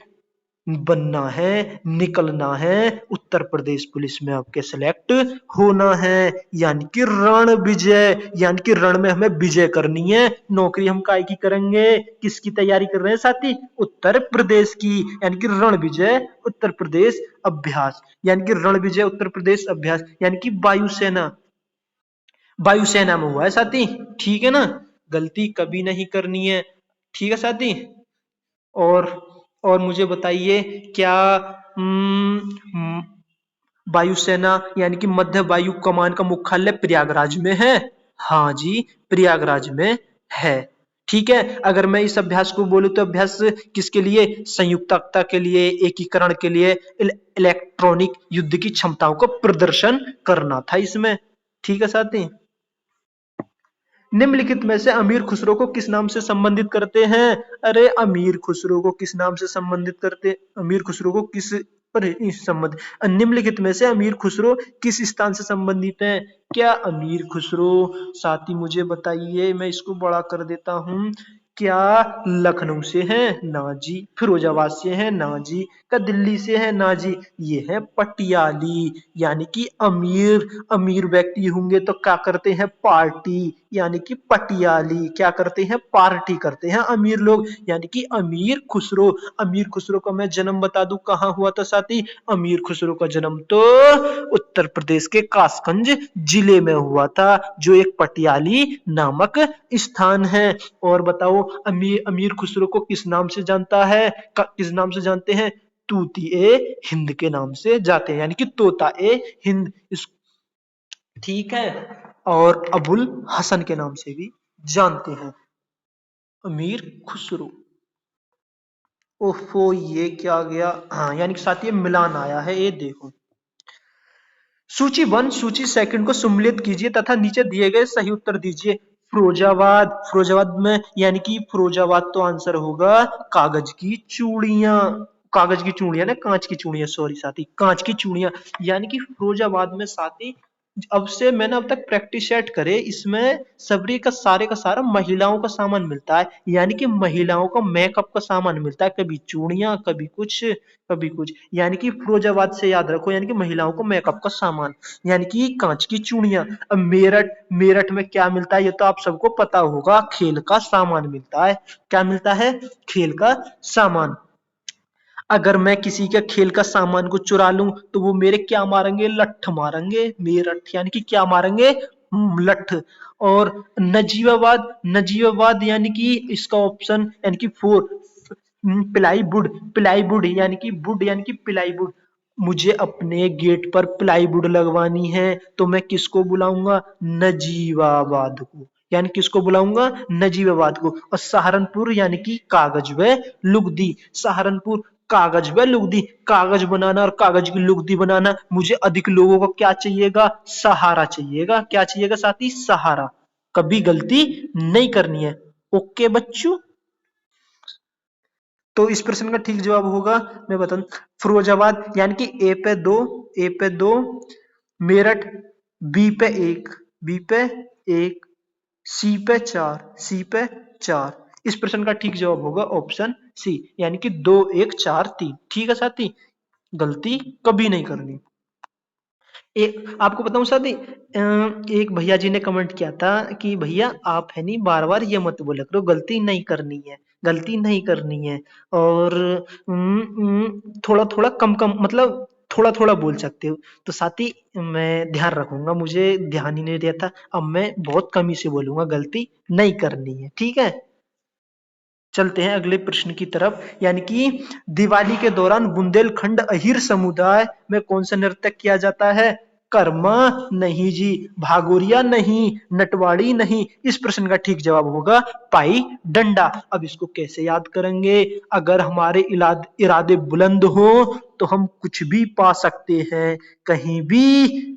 बनना है, निकलना है, उत्तर प्रदेश पुलिस में आपके सेलेक्ट होना है। यानी कि रण विजय, यानी कि रण में हमें विजय करनी है। नौकरी हम काय की करेंगे, किसकी तैयारी कर रहे हैं साथी? उत्तर प्रदेश की। यानी कि रण विजय उत्तर प्रदेश अभ्यास, यानी कि रण विजय उत्तर प्रदेश अभ्यास, यानी कि वायुसेना, वायुसेना में हुआ है साथी, ठीक है ना। गलती कभी नहीं करनी है, ठीक है साथी। और और मुझे बताइए क्या हम्म, वायुसेना यानी कि मध्य वायु कमान का मुख्यालय प्रयागराज में है? हाँ जी, प्रयागराज में है। ठीक है, अगर मैं इस अभ्यास को बोलूं तो अभ्यास किसके लिए? संयुक्तता के लिए, एकीकरण के लिए, इलेक्ट्रॉनिक युद्ध की क्षमताओं को प्रदर्शन करना था इसमें, ठीक है साथी। निम्नलिखित में से अमीर खुसरो को किस नाम से संबंधित करते हैं? अरे अमीर खुसरो को किस नाम से संबंधित करते, अमीर खुसरो को किस, अरे इस संबंध, निम्नलिखित में से अमीर खुसरो किस स्थान से संबंधित है? क्या अमीर खुसरो, साथी मुझे बताइए, मैं इसको बड़ा कर देता हूं। क्या लखनऊ से है? ना जी। फिरोजाबाद से है? ना जी। क्या दिल्ली से है? ना जी। ये है पटियाली। यानी कि अमीर, अमीर व्यक्ति होंगे तो क्या करते हैं? पार्टी, यानी कि पटियाली क्या करते हैं? पार्टी करते हैं अमीर लोग, यानी कि अमीर खुसरो। अमीर खुसरो का मैं जन्म बता दूं कहाँ हुआ था साथी? अमीर खुसरो का जन्म तो उत्तर प्रदेश के कासगंज जिले में हुआ था, जो एक पटियाली नामक स्थान है। और बताओ अमीर अमीर खुसरो को किस नाम से जानता है, किस नाम से जानते हैं? तूती ए हिंद के नाम से जाते हैं, यानी कि तोता ए हिंद इस, ठीक है। और अबुल हसन के नाम से भी जानते हैं अमीर खुसरो। ओफो ये क्या आ गया? हाँ, यानी कि साथ ये मिलान आया है, ये देखो। सूची 1 सूची सेकंड को सम्मिलित कीजिए तथा नीचे दिए गए सही उत्तर दीजिए। फिरोजाबाद, फिरोजाबाद में यानी कि फिरोजाबाद तो आंसर होगा कागज की चूड़ियां, कागज की चूड़ियां ना, कांच की चूड़ियां, सॉरी साथी, कांच की चूड़ियां। यानी कि फिरोजाबाद में साथी, अब से मैंने अब तक प्रैक्टिस सेट करे, इसमें सबरी का सारा महिलाओं का सामान मिलता है, यानी कि महिलाओं का मेकअप का सामान मिलता है, कभी चूड़ियां, कभी कुछ, कभी कुछ। यानी कि फिरोजाबाद से याद रखो, यानी कि महिलाओं को मेकअप का सामान, यानी कि कांच की चूड़ियां। अब मेरठ, मेरठ में क्या मिलता है ये तो आप सबको पता होगा, खेल का सामान मिलता है। क्या मिलता है? खेल का सामान। अगर मैं किसी के खेल का सामान को चुरा लूं तो वो मेरे क्या मारेंगे? लठ मारेंगे, मेरठ यानी कि क्या मारेंगे? लठ। और नजीबाबाद, नजीबाबाद यानी कि इसका ऑप्शन यानी कि 4, प्लाईवुड, प्लाईवुड यानी कि वुड यानी कि प्लाईवुड। मुझे अपने गेट पर प्लाईवुड लगवानी है तो मैं किसको बुलाऊंगा? नजीबाबाद को, यानी किसको बुलाऊंगा? नजीबाबाद को। और सहारनपुर यानी कि कागज व लुगदी, सहारनपुर कागज व लुगदी, कागज बनाना और कागज की लुगदी बनाना, मुझे अधिक लोगों को क्या चाहिएगा? सहारा चाहिएगा। क्या चाहिएगा साथी? सहारा। कभी गलती नहीं करनी है, ओके बच्चों। तो इस प्रश्न का ठीक जवाब होगा, मैं बता दूं, फिरोजाबाद यानी कि ए पे 2, ए पे 2, मेरठ बी पे 1, बी पे 1, सी पे 4, सी पे 4। इस प्रश्न का ठीक जवाब होगा ऑप्शन सी, यानी कि 2 1 4 3, ठीक है साथी। गलती कभी नहीं करनी। एक आपको बताऊं साथी, एक भैया जी ने कमेंट किया था कि भैया आप है नहीं बार बार ये मत बोला करो, गलती नहीं करनी है, गलती नहीं करनी है। और थोड़ा थोड़ा कम कम, मतलब थोड़ा थोड़ा बोल सकते हो। तो साथी मैं ध्यान रखूंगा, मुझे ध्यान ही नहीं रहता, अब मैं बहुत कम ही से बोलूंगा, गलती नहीं करनी है, ठीक है। चलते हैं अगले प्रश्न की तरफ। यानी कि दिवाली के दौरान बुंदेलखंड अहीर समुदाय में कौन सा नृत्य किया जाता है? कर्मा नहीं जी, भागोरिया नहीं, नटवाड़ी नहीं। इस प्रश्न का ठीक जवाब होगा पाई डंडा। अब इसको कैसे याद करेंगे? अगर हमारे इरादे बुलंद हो तो हम कुछ भी पा सकते हैं, कहीं भी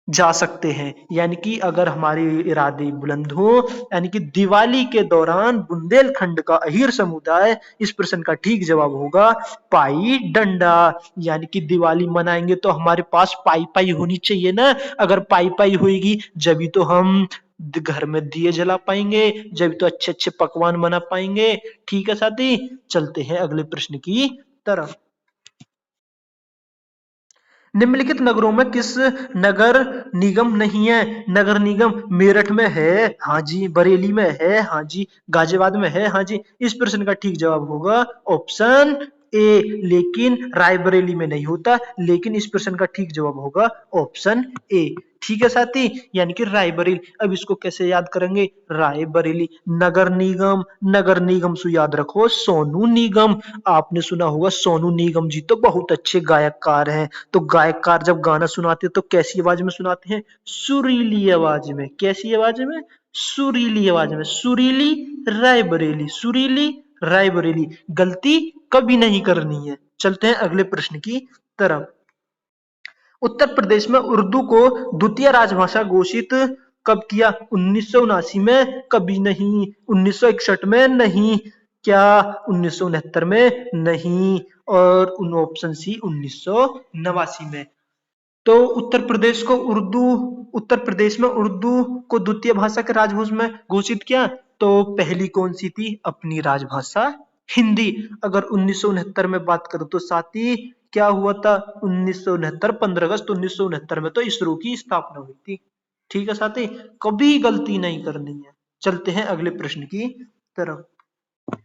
जा सकते हैं। यानी कि अगर हमारे इरादे बुलंद हो, यानी कि दिवाली के दौरान बुंदेलखंड का अहीर समुदाय, इस प्रश्न का ठीक जवाब होगा पाई डंडा। यानी कि दिवाली मनाएंगे तो हमारे पास पाई पाई होनी चाहिए ना। अगर पाई पाई होगी जब तो हम घर में दिए जला पाएंगे, जब तो अच्छे अच्छे पकवान बना पाएंगे। ठीक है साथी, चलते हैं अगले प्रश्न की तरफ। निम्नलिखित नगरों में किस नगर निगम नहीं है? नगर निगम मेरठ में है, हाँ जी। बरेली में है, हाँ जी। गाजियाबाद में है, हाँ जी। इस प्रश्न का ठीक जवाब होगा ऑप्शन ए। लेकिन रायबरेली में नहीं होता, लेकिन इस प्रश्न का ठीक जवाब होगा ऑप्शन ए। ठीक है साथी, यानी कि रायबरेली। अब इसको कैसे याद करेंगे? रायबरेली नगर निगम, नगर निगम से याद रखो सोनू निगम। आपने सुना होगा सोनू निगम जी तो बहुत अच्छे गायककार हैं। तो गायककार जब गाना सुनाते हैं तो कैसी आवाज में सुनाते हैं? सुरीली आवाज में। कैसी आवाज में? सुरीली आवाज में। सुरीली रायबरेली, सुरीली रायबरेली। गलती कभी नहीं करनी है। चलते हैं अगले प्रश्न की तरफ। उत्तर प्रदेश में उर्दू को द्वितीय राजभाषा घोषित कब किया? 1979 में? कभी नहीं। 1961 में? नहीं। क्या 1969 में? नहीं। और ऑप्शन सी 1989 में। तो उत्तर प्रदेश में उर्दू को द्वितीय भाषा के राजभाषा में घोषित किया। तो पहली कौन सी थी? अपनी राजभाषा हिंदी। अगर 1969 में बात करूं तो साथी क्या हुआ था? 1969 15 अगस्त 1969 में तो इसरो की स्थापना हुई थी। ठीक है साथी, कभी गलती नहीं करनी है। चलते हैं अगले प्रश्न की तरफ।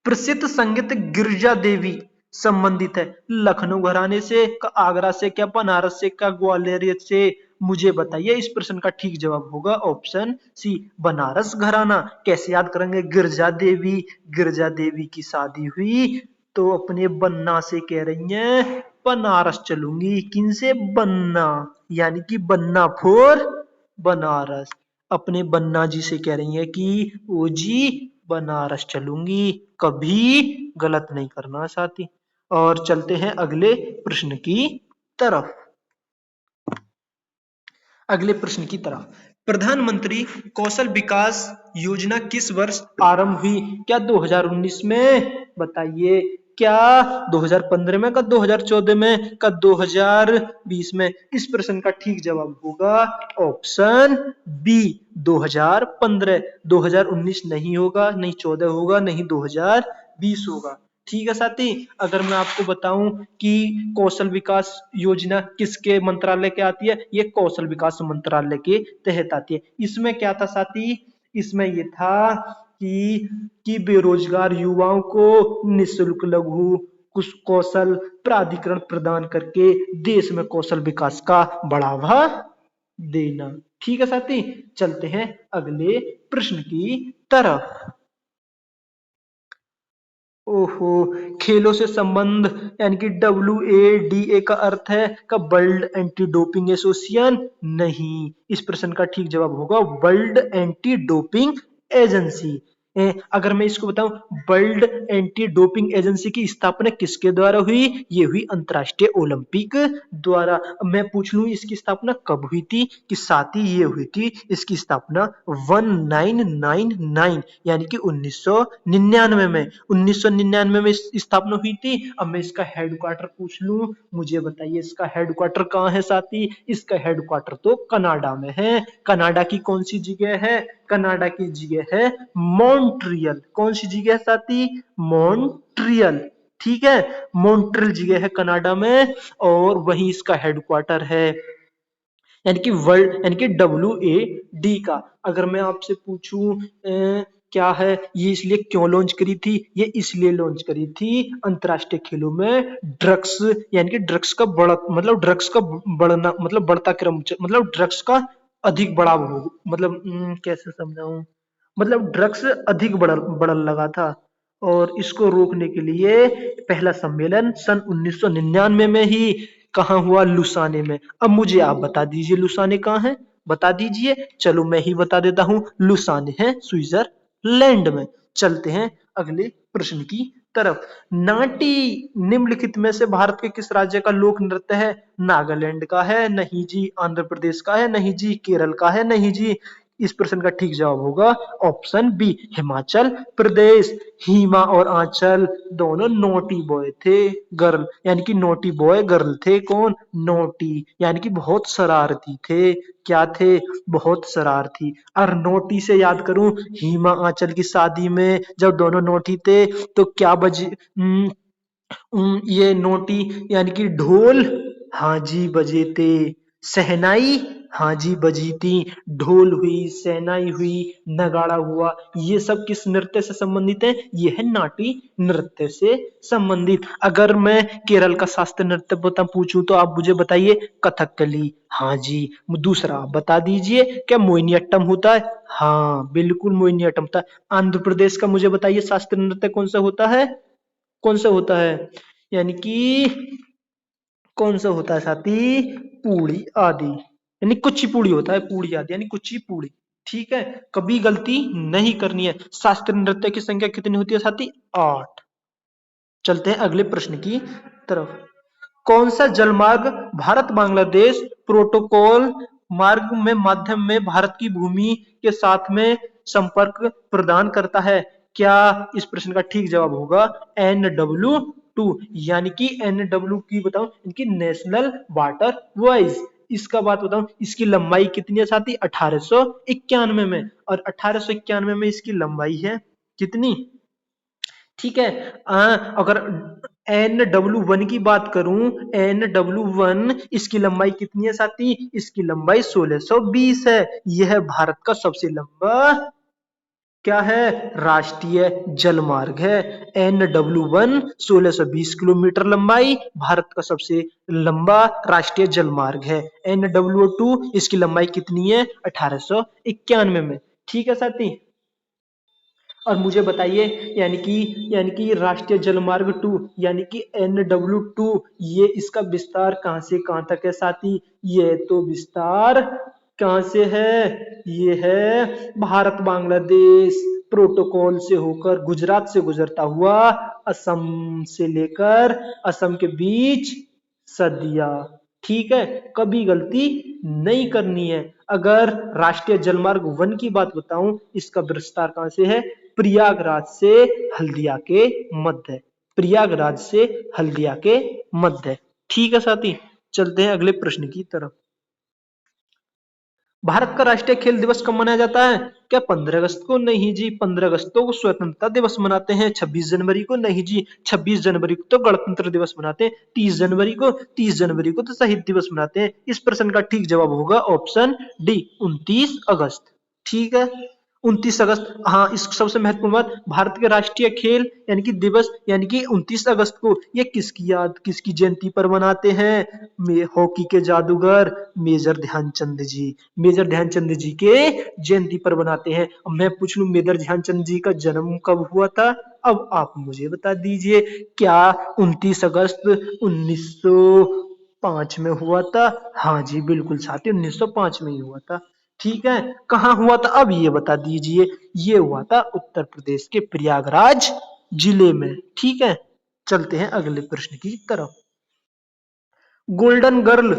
प्रसिद्ध संगीत गिरजा देवी संबंधित है? लखनऊ घराने से, का आगरा से, क्या बनारस से, क्या ग्वालियर से? मुझे बताइए। इस प्रश्न का ठीक जवाब होगा ऑप्शन सी बनारस घराना। कैसे याद करेंगे? गिरजा देवी, गिरजा देवी की शादी हुई तो अपने बन्ना से कह रही हैं बनारस चलूंगी। किनसे? बन्ना, यानी कि बन्ना फोर बनारस। अपने बन्ना जी से कह रही है कि ओ जी बनारस चलूंगी। कभी गलत नहीं करना साथी। और चलते हैं अगले प्रश्न की तरफ। अगले प्रश्न की तरफ। प्रधानमंत्री कौशल विकास योजना किस वर्ष आरंभ हुई? क्या 2019 में? बताइए। क्या 2015 में? क्या 2014 में? क्या 2020 में? इस प्रश्न का ठीक जवाब होगा ऑप्शन बी 2015। 2019 नहीं होगा, नहीं 14 होगा, नहीं 2020 होगा। ठीक है साथी, अगर मैं आपको बताऊं कि कौशल विकास योजना किसके मंत्रालय के आती है? ये कौशल विकास मंत्रालय के तहत आती है। इसमें क्या था साथी? इसमें ये था कि बेरोजगार युवाओं को निःशुल्क लघु कुछ कौशल प्राधिकरण प्रदान करके देश में कौशल विकास का बढ़ावा देना। ठीक है साथी, चलते हैं अगले प्रश्न की तरफ। ओहो, खेलों से संबंध, यानी कि WADA का अर्थ है का वर्ल्ड एंटी डोपिंग एसोसिएशन? नहीं। इस प्रश्न का ठीक जवाब होगा वर्ल्ड एंटी डोपिंग एजेंसी। अगर मैं इसको बताऊं, वर्ल्ड एंटी डोपिंग एजेंसी की स्थापना किसके द्वारा हुई? ये हुई अंतरराष्ट्रीय ओलंपिक द्वारा। अब मैं पूछ लूं इसकी स्थापना कब हुई थी? कि साथ ही ये हुई थी इसकी स्थापना 1999 यानी कि 1999 में। 1999 में स्थापना हुई थी। अब मैं इसका हेडक्वार्टर पूछ लूं, मुझे बताइए इसका हेडक्वार्टर कहाँ है साथी? इसका हेडक्वार्टर तो कनाडा में है। कनाडा की कौन सी जगह है? कनाडा की जगह है मॉन्ट्रियल। कौन सी जगह है साथी? मॉन्ट्रियल। ठीक है, मॉन्ट्रियल जगह है कनाडा में, और वही इसका हेडक्वार्टर है। यानी कि वर्ल्ड, यानी कि WAD का। अगर मैं आपसे पूछूं क्या है ये, इसलिए क्यों लॉन्च करी थी? ये इसलिए लॉन्च करी थी अंतरराष्ट्रीय खेलों में ड्रग्स, यानी कि ड्रग्स का बढ़ मतलब ड्रग्स का बढ़ना, मतलब बढ़ता क्रम, मतलब ड्रग्स का अधिक बढ़ाव हो, मतलब कैसे समझाऊं, मतलब ड्रग्स अधिक बढ़ने लगा था, और इसको रोकने के लिए पहला सम्मेलन सन 1999 में ही कहाँ हुआ? लुसाने में। अब मुझे आप बता दीजिए लुसाने कहाँ है? बता दीजिए। चलो मैं ही बता देता हूँ, लुसाने है स्विट्जरलैंड में। चलते हैं अगले प्रश्न की तरफ। नाटी निम्नलिखित में से भारत के किस राज्य का लोक नृत्य है? नागालैंड का है? नहीं जी। आंध्र प्रदेश का है? नहीं जी। केरल का है? नहीं जी। इस प्रश्न का ठीक जवाब होगा ऑप्शन बी, हिमाचल प्रदेश। हिमा और आंचल दोनों नोटी बॉय थे, गर्ल यानी कि नोटी बॉय गर्ल थे। कौन? नोटी यानी कि बहुत शरारती थे। क्या थे? बहुत शरारती। और नोटी से याद करूं, हिमा आंचल की शादी में जब दोनों नोटी थे तो क्या ये नोटी यानी कि ढोल, हाँ जी बजे थे। शहनाई, हाँ जी बजी थी। ढोल हुई, शहनाई हुई, नगाड़ा हुआ, ये सब किस नृत्य से संबंधित है? ये है नाटी नृत्य से संबंधित। अगर मैं केरल का शास्त्रीय नृत्य बता पूछूं तो आप मुझे बताइए कथकली, हाँ जी। दूसरा आप बता दीजिए क्या मोहिनीअट्टम होता है? हाँ बिल्कुल मोहिनीअट्टम होता है। आंध्र प्रदेश का मुझे बताइए शास्त्रीय नृत्य कौन सा होता है? कौन सा होता है? यानी कि कौन सा होता है साथी? पूड़ी आदि, यानी कुचिपुड़ी होता है। पूड़ी आदि यानी कुचिपुड़ी। ठीक है, कभी गलती नहीं करनी है। शास्त्रीय नृत्य की संख्या कितनी होती है साथी? 8। चलते हैं अगले प्रश्न की तरफ। कौन सा जलमार्ग भारत बांग्लादेश प्रोटोकॉल मार्ग में माध्यम में भारत की भूमि के साथ में संपर्क प्रदान करता है? क्या इस प्रश्न का ठीक जवाब होगा NW2, यानी कि NW की बताओ, इनकी नेशनल वाटर वाइज। इसका बात बताऊं, इसकी लंबाई कितनी है साथी? 1891 में, और 1891 में इसकी लंबाई है कितनी? ठीक है। अगर NW1 की बात करूं, NW1 इसकी लंबाई कितनी है साथी? इसकी लंबाई 1620 है। यह भारत का सबसे लंबा क्या है? राष्ट्रीय जलमार्ग है। NW1 1620 किलोमीटर लंबाई, भारत का सबसे लंबा राष्ट्रीय जलमार्ग है। NW2 इसकी लंबाई कितनी है? 1891 में। ठीक है साथी। और मुझे बताइए, यानी कि राष्ट्रीय जलमार्ग 2 यानी कि NW2, ये इसका विस्तार कहां से कहां तक है साथी? ये तो विस्तार कहां से है? ये है भारत बांग्लादेश प्रोटोकॉल से होकर गुजरात से गुजरता हुआ असम से लेकर असम के बीच सदिया। ठीक है, कभी गलती नहीं करनी है। अगर राष्ट्रीय जलमार्ग 1 की बात बताऊं, इसका विस्तार कहां से है? प्रयागराज से हल्दिया के मध्य। प्रयागराज से हल्दिया के मध्य। ठीक है साथी, चलते हैं अगले प्रश्न की तरफ। भारत का राष्ट्रीय खेल दिवस कब मनाया जाता है? क्या 15 अगस्त को? नहीं जी। 15 अगस्त को स्वतंत्रता दिवस मनाते हैं। 26 जनवरी को? नहीं जी। 26 जनवरी को तो गणतंत्र दिवस मनाते हैं। 30 जनवरी को तो शहीद दिवस मनाते हैं। इस प्रश्न का ठीक जवाब होगा ऑप्शन डी, 29 अगस्त। ठीक है, 29 अगस्त। हाँ, इस सबसे महत्वपूर्ण बात, भारत के राष्ट्रीय खेल यानी कि दिवस यानी कि 29 अगस्त को, ये किसकी जयंती पर मनाते हैं? हॉकी के जादूगर मेजर ध्यानचंद जी, मेजर ध्यानचंद जी के जयंती पर बनाते हैं। अब मैं पूछ लूं मेजर ध्यानचंद जी का जन्म कब हुआ था? अब आप मुझे बता दीजिए, क्या 29 अगस्त 1905 में हुआ था? हाँ जी बिल्कुल साथी, 1905 में ही हुआ था। ठीक है, कहाँ हुआ था अब ये बता दीजिए। ये हुआ था उत्तर प्रदेश के प्रयागराज जिले में। ठीक है, चलते हैं अगले प्रश्न की तरफ। गोल्डन गर्ल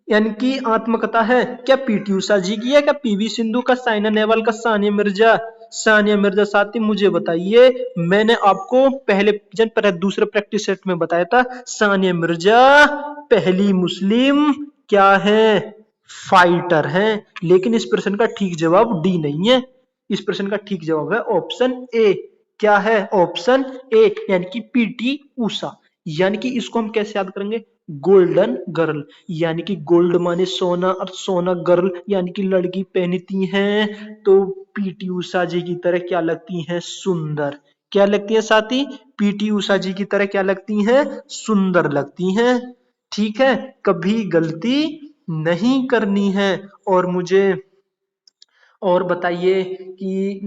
यानी कि आत्मकथा है, क्या पीटी उषा जी की है, क्या पीवी सिंधु का, साइना नेहवाल का, सानिया मिर्जा? सानिया मिर्जा साथी, मुझे बताइए। मैंने आपको पहले दूसरे प्रैक्टिस सेट में बताया था, सानिया मिर्जा पहली मुस्लिम क्या है? फाइटर है। लेकिन इस प्रश्न का ठीक जवाब डी नहीं है। इस प्रश्न का ठीक जवाब है ऑप्शन ए। क्या है? ऑप्शन ए, यानी कि पीटी उषा। यानी कि इसको हम कैसे याद करेंगे? गोल्डन गर्ल, यानी कि गोल्ड माने सोना, और सोना गर्ल यानी कि लड़की पहनती हैं, तो पीटी उषा जी की तरह क्या लगती हैं? सुंदर। क्या लगती है साथी? पीटी उषा जी की तरह क्या लगती हैं? सुंदर लगती हैं। ठीक है, कभी गलती नहीं करनी है। और और बताइए कि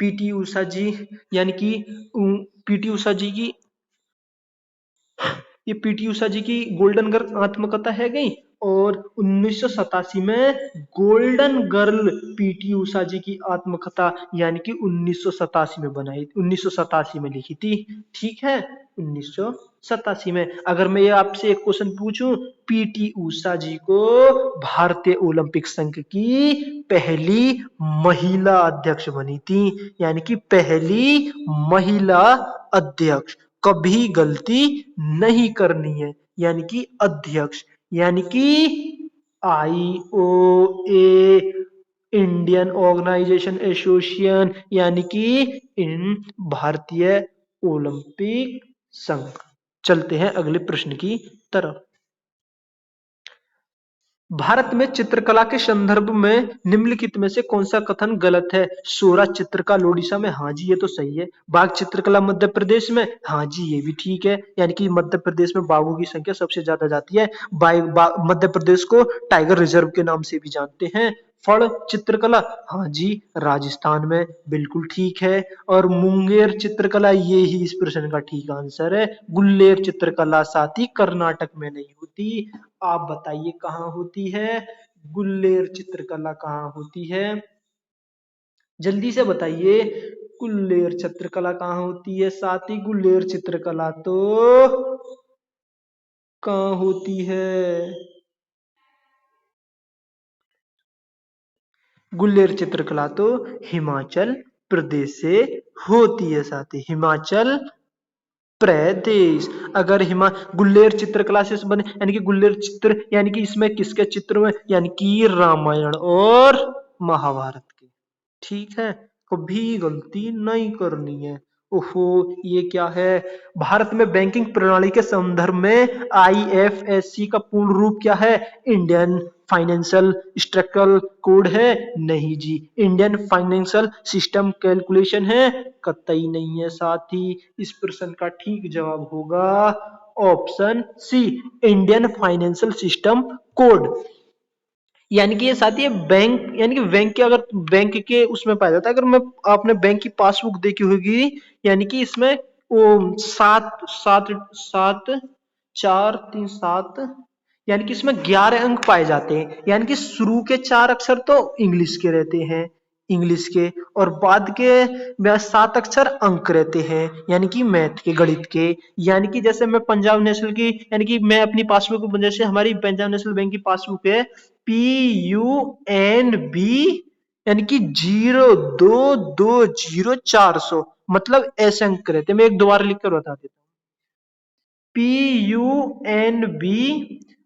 पीटी उषा जी, यानी कि पीटी उषा जी की, ये पीटी उषा जी की गोल्डन गर्ल आत्मकथा है गई। और 1987 में गोल्डन गर्ल पीटी उषा जी की आत्मकथा, यानी कि 1987 में बनाई, 1987 में लिखी थी। ठीक है, 1987 में। अगर मैं ये आपसे एक क्वेश्चन पूछूं, पीटी उषा जी को भारतीय ओलंपिक संघ की पहली महिला अध्यक्ष बनी थी, यानी कि पहली महिला अध्यक्ष। कभी गलती नहीं करनी है, यानी कि अध्यक्ष, यानी कि IOA, इंडियन ऑर्गेनाइजेशन एसोसिएशन, यानी कि इन भारतीय ओलंपिक संघ। चलते हैं अगले प्रश्न की तरफ। भारत में चित्रकला के संदर्भ में निम्नलिखित में से कौन सा कथन गलत है? सोरा चित्रकला ओडिशा में, हाँ जी ये तो सही है। बाघ चित्रकला मध्य प्रदेश में, हाँ जी ये भी ठीक है, यानी कि मध्य प्रदेश में बाघों की संख्या सबसे ज्यादा जाती है। मध्य प्रदेश को टाइगर रिजर्व के नाम से भी जानते हैं। फड़ चित्रकला, हाँ जी राजस्थान में, बिल्कुल ठीक है। और मुंगेर चित्रकला, ये ही इस प्रश्न का ठीक आंसर है। गुल्लेर चित्रकला साथी कर्नाटक में नहीं होती। आप बताइए कहाँ होती है गुल्लेर चित्रकला, कहाँ होती है? जल्दी से बताइए, गुल्लेर चित्रकला कहाँ होती है साथी? गुल्लेर चित्रकला तो कहाँ होती है? गुल्लेर चित्रकला तो हिमाचल प्रदेश से होती है साथी, हिमाचल प्रदेश। अगर गुल्लेर चित्रकला से बने, यानी कि गुल्लेर चित्र, यानी कि इसमें किसके चित्र में, यानी कि रामायण और महाभारत के। ठीक है, कभी गलती नहीं करनी है। ओहो, ये क्या है? भारत में बैंकिंग प्रणाली के संदर्भ में IFSC का पूर्ण रूप क्या है? इंडियन फाइनेंशियल स्ट्रक्चरल कोड है? नहीं जी। इंडियन फाइनेंशियल सिस्टम कैलकुलेशन है? कतई नहीं है साथी। इस प्रश्न का ठीक जवाब होगा option C, Indian financial system code. यानी कि ये साथी है बैंक, यानी कि बैंक के, अगर बैंक के उसमें पाया जाता है। अगर मैं, आपने बैंक की पासबुक देखी होगी, यानी कि इसमें वो सात सात सात 4 3 7, यानी कि इसमें 11 अंक पाए जाते हैं। यानी कि शुरू के 4 अक्षर तो इंग्लिश के रहते हैं, इंग्लिश के, और बाद के 7 अक्षर अंक रहते हैं, यानी कि मैथ के, गणित के। यानी कि जैसे मैं पंजाब नेशनल की, यानी कि मैं अपनी पासबुक, जैसे हमारी पंजाब नेशनल बैंक की पासबुक है PUNB, यानी कि 0220400, मतलब ऐसे अंक रहते हैं। मैं एक दोबारा लिख कर बता देता हूँ, PUNB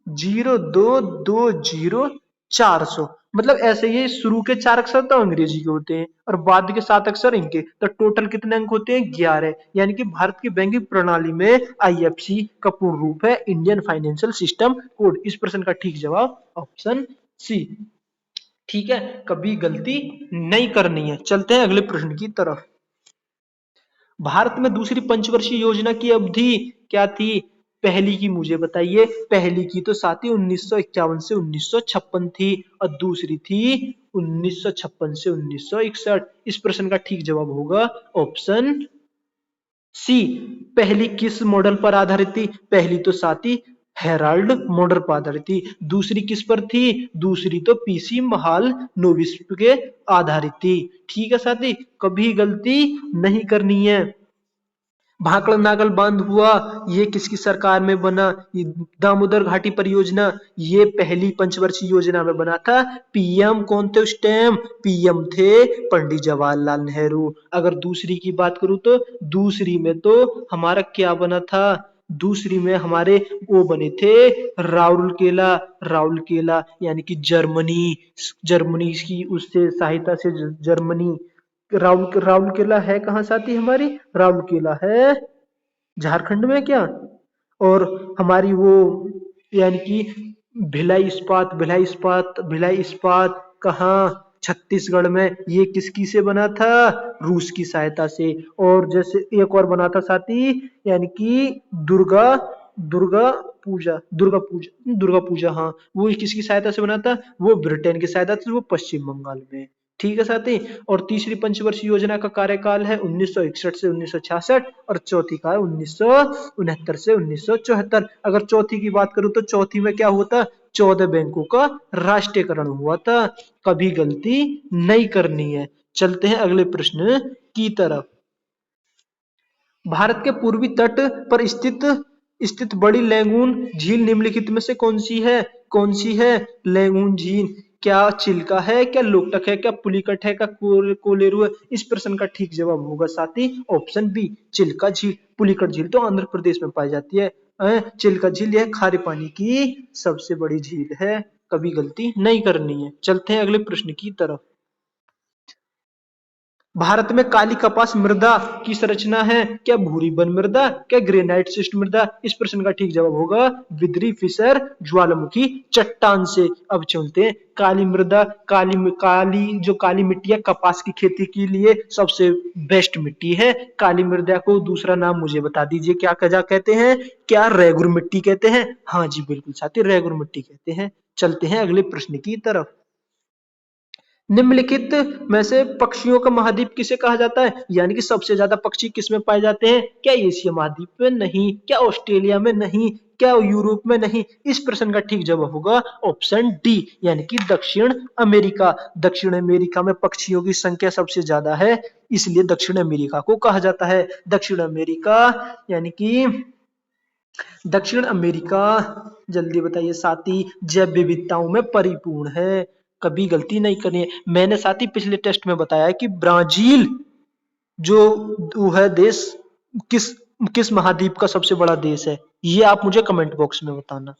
0220400, मतलब ऐसे ही शुरू के 4 अक्षर तो अंग्रेजी के होते हैं और बाद के 7 अक्षर इनके, तो टोटल कितने अंक होते हैं? 11। यानी कि भारत की बैंकिंग प्रणाली में IFC का पूर्ण रूप है इंडियन फाइनेंशियल सिस्टम कोड। इस प्रश्न का ठीक जवाब ऑप्शन सी। ठीक है, कभी गलती नहीं करनी है। चलते हैं अगले प्रश्न की तरफ। भारत में दूसरी पंचवर्षीय योजना की अवधि क्या थी? पहली की मुझे बताइए। पहली की तो साथी 1951 से 1956 थी, और दूसरी थी 1956 से 1961। इस प्रश्न का ठीक जवाब होगा ऑप्शन सी। पहली किस मॉडल पर आधारित थी? पहली तो साथी हेराल्ड मॉडल पर आधारित थी। दूसरी किस पर थी? दूसरी तो PC महाल नोविस्प के आधारित थी। ठीक है साथी, कभी गलती नहीं करनी है। भाकड़ नागल बांध हुआ, ये किसकी सरकार में बना? ये दामोदर घाटी परियोजना, ये पहली पंचवर्षीय योजना में बना था। PM कौन थे उस टाइम? PM थे पंडित जवाहरलाल नेहरू। अगर दूसरी की बात करूं तो दूसरी में तो हमारा क्या बना था? दूसरी में हमारे वो बने थे राउरकेला, राउरकेला, यानी कि जर्मनी, जर्मनी की उससे सहायता से जर्मनी। राउरकेला है कहाँ साथी? हमारी राउरकेला है झारखंड में क्या? और हमारी वो, यानी कि भिलाई इस्पात कहाँ? छत्तीसगढ़ में। ये किसकी से बना था? रूस की सहायता से। और जैसे एक और बना था साथी, यानी कि दुर्गा दुर्गा दुर्गा पूजा, हाँ, वो किसकी सहायता से बना था? वो ब्रिटेन की सहायता से, वो पश्चिम बंगाल में। ठीक है साथी। और तीसरी पंचवर्षीय योजना का कार्यकाल है 1961 से 1966 और चौथी का है 1969 से 1974। अगर चौथी की बात करूं तो चौथी में क्या हुआ था, 14 बैंकों का राष्ट्रीयकरण हुआ था। कभी गलती नहीं करनी है। चलते हैं अगले प्रश्न की तरफ। भारत के पूर्वी तट पर स्थित बड़ी लैगून झील निम्नलिखित में से कौन सी है? कौन सी है लैगून झील? क्या चिल्का है, क्या लोकटक है, क्या पुलिकट है, क्या कोलेरू है? इस प्रश्न का ठीक जवाब होगा साथी ऑप्शन बी, चिल्का झील। पुलिकट झील तो आंध्र प्रदेश में पाई जाती है। चिल्का झील यह खारे पानी की सबसे बड़ी झील है। कभी गलती नहीं करनी है। चलते हैं अगले प्रश्न की तरफ। भारत में काली कपास मृदा की संरचना है, क्या भूरी वन मृदा, क्या ग्रेनाइट शिस्ट मृदा? इस प्रश्न का ठीक जवाब होगा विदरी फिशर ज्वालामुखी चट्टान से। अब चलते हैं काली मृदा। काली मिट्टी है कपास की खेती के लिए सबसे बेस्ट मिट्टी है। काली मृदा को दूसरा नाम मुझे बता दीजिए, क्या कहते हैं? क्या रेगुर मिट्टी कहते हैं? हाँ जी बिल्कुल साथी, रेगुर मिट्टी कहते हैं। चलते हैं अगले प्रश्न की तरफ। निम्नलिखित में से पक्षियों का महाद्वीप किसे कहा जाता है? यानी कि सबसे ज्यादा पक्षी किसमें पाए जाते हैं? क्या एशिया महाद्वीप में? नहीं। क्या ऑस्ट्रेलिया में? नहीं। क्या यूरोप में? नहीं। इस प्रश्न का ठीक जवाब होगा ऑप्शन डी, यानी कि दक्षिण अमेरिका। दक्षिण अमेरिका में पक्षियों की संख्या सबसे ज्यादा है, इसलिए दक्षिण अमेरिका को कहा जाता है दक्षिण अमेरिका। यानी कि दक्षिण अमेरिका, जल्दी बताइए साथी, जैव विविधताओं में परिपूर्ण है। कभी गलती नहीं करनी है। मैंने साथी पिछले टेस्ट में बताया कि ब्राजील जो वो है देश, किस किस महाद्वीप का सबसे बड़ा देश है, ये आप मुझे कमेंट बॉक्स में बताना।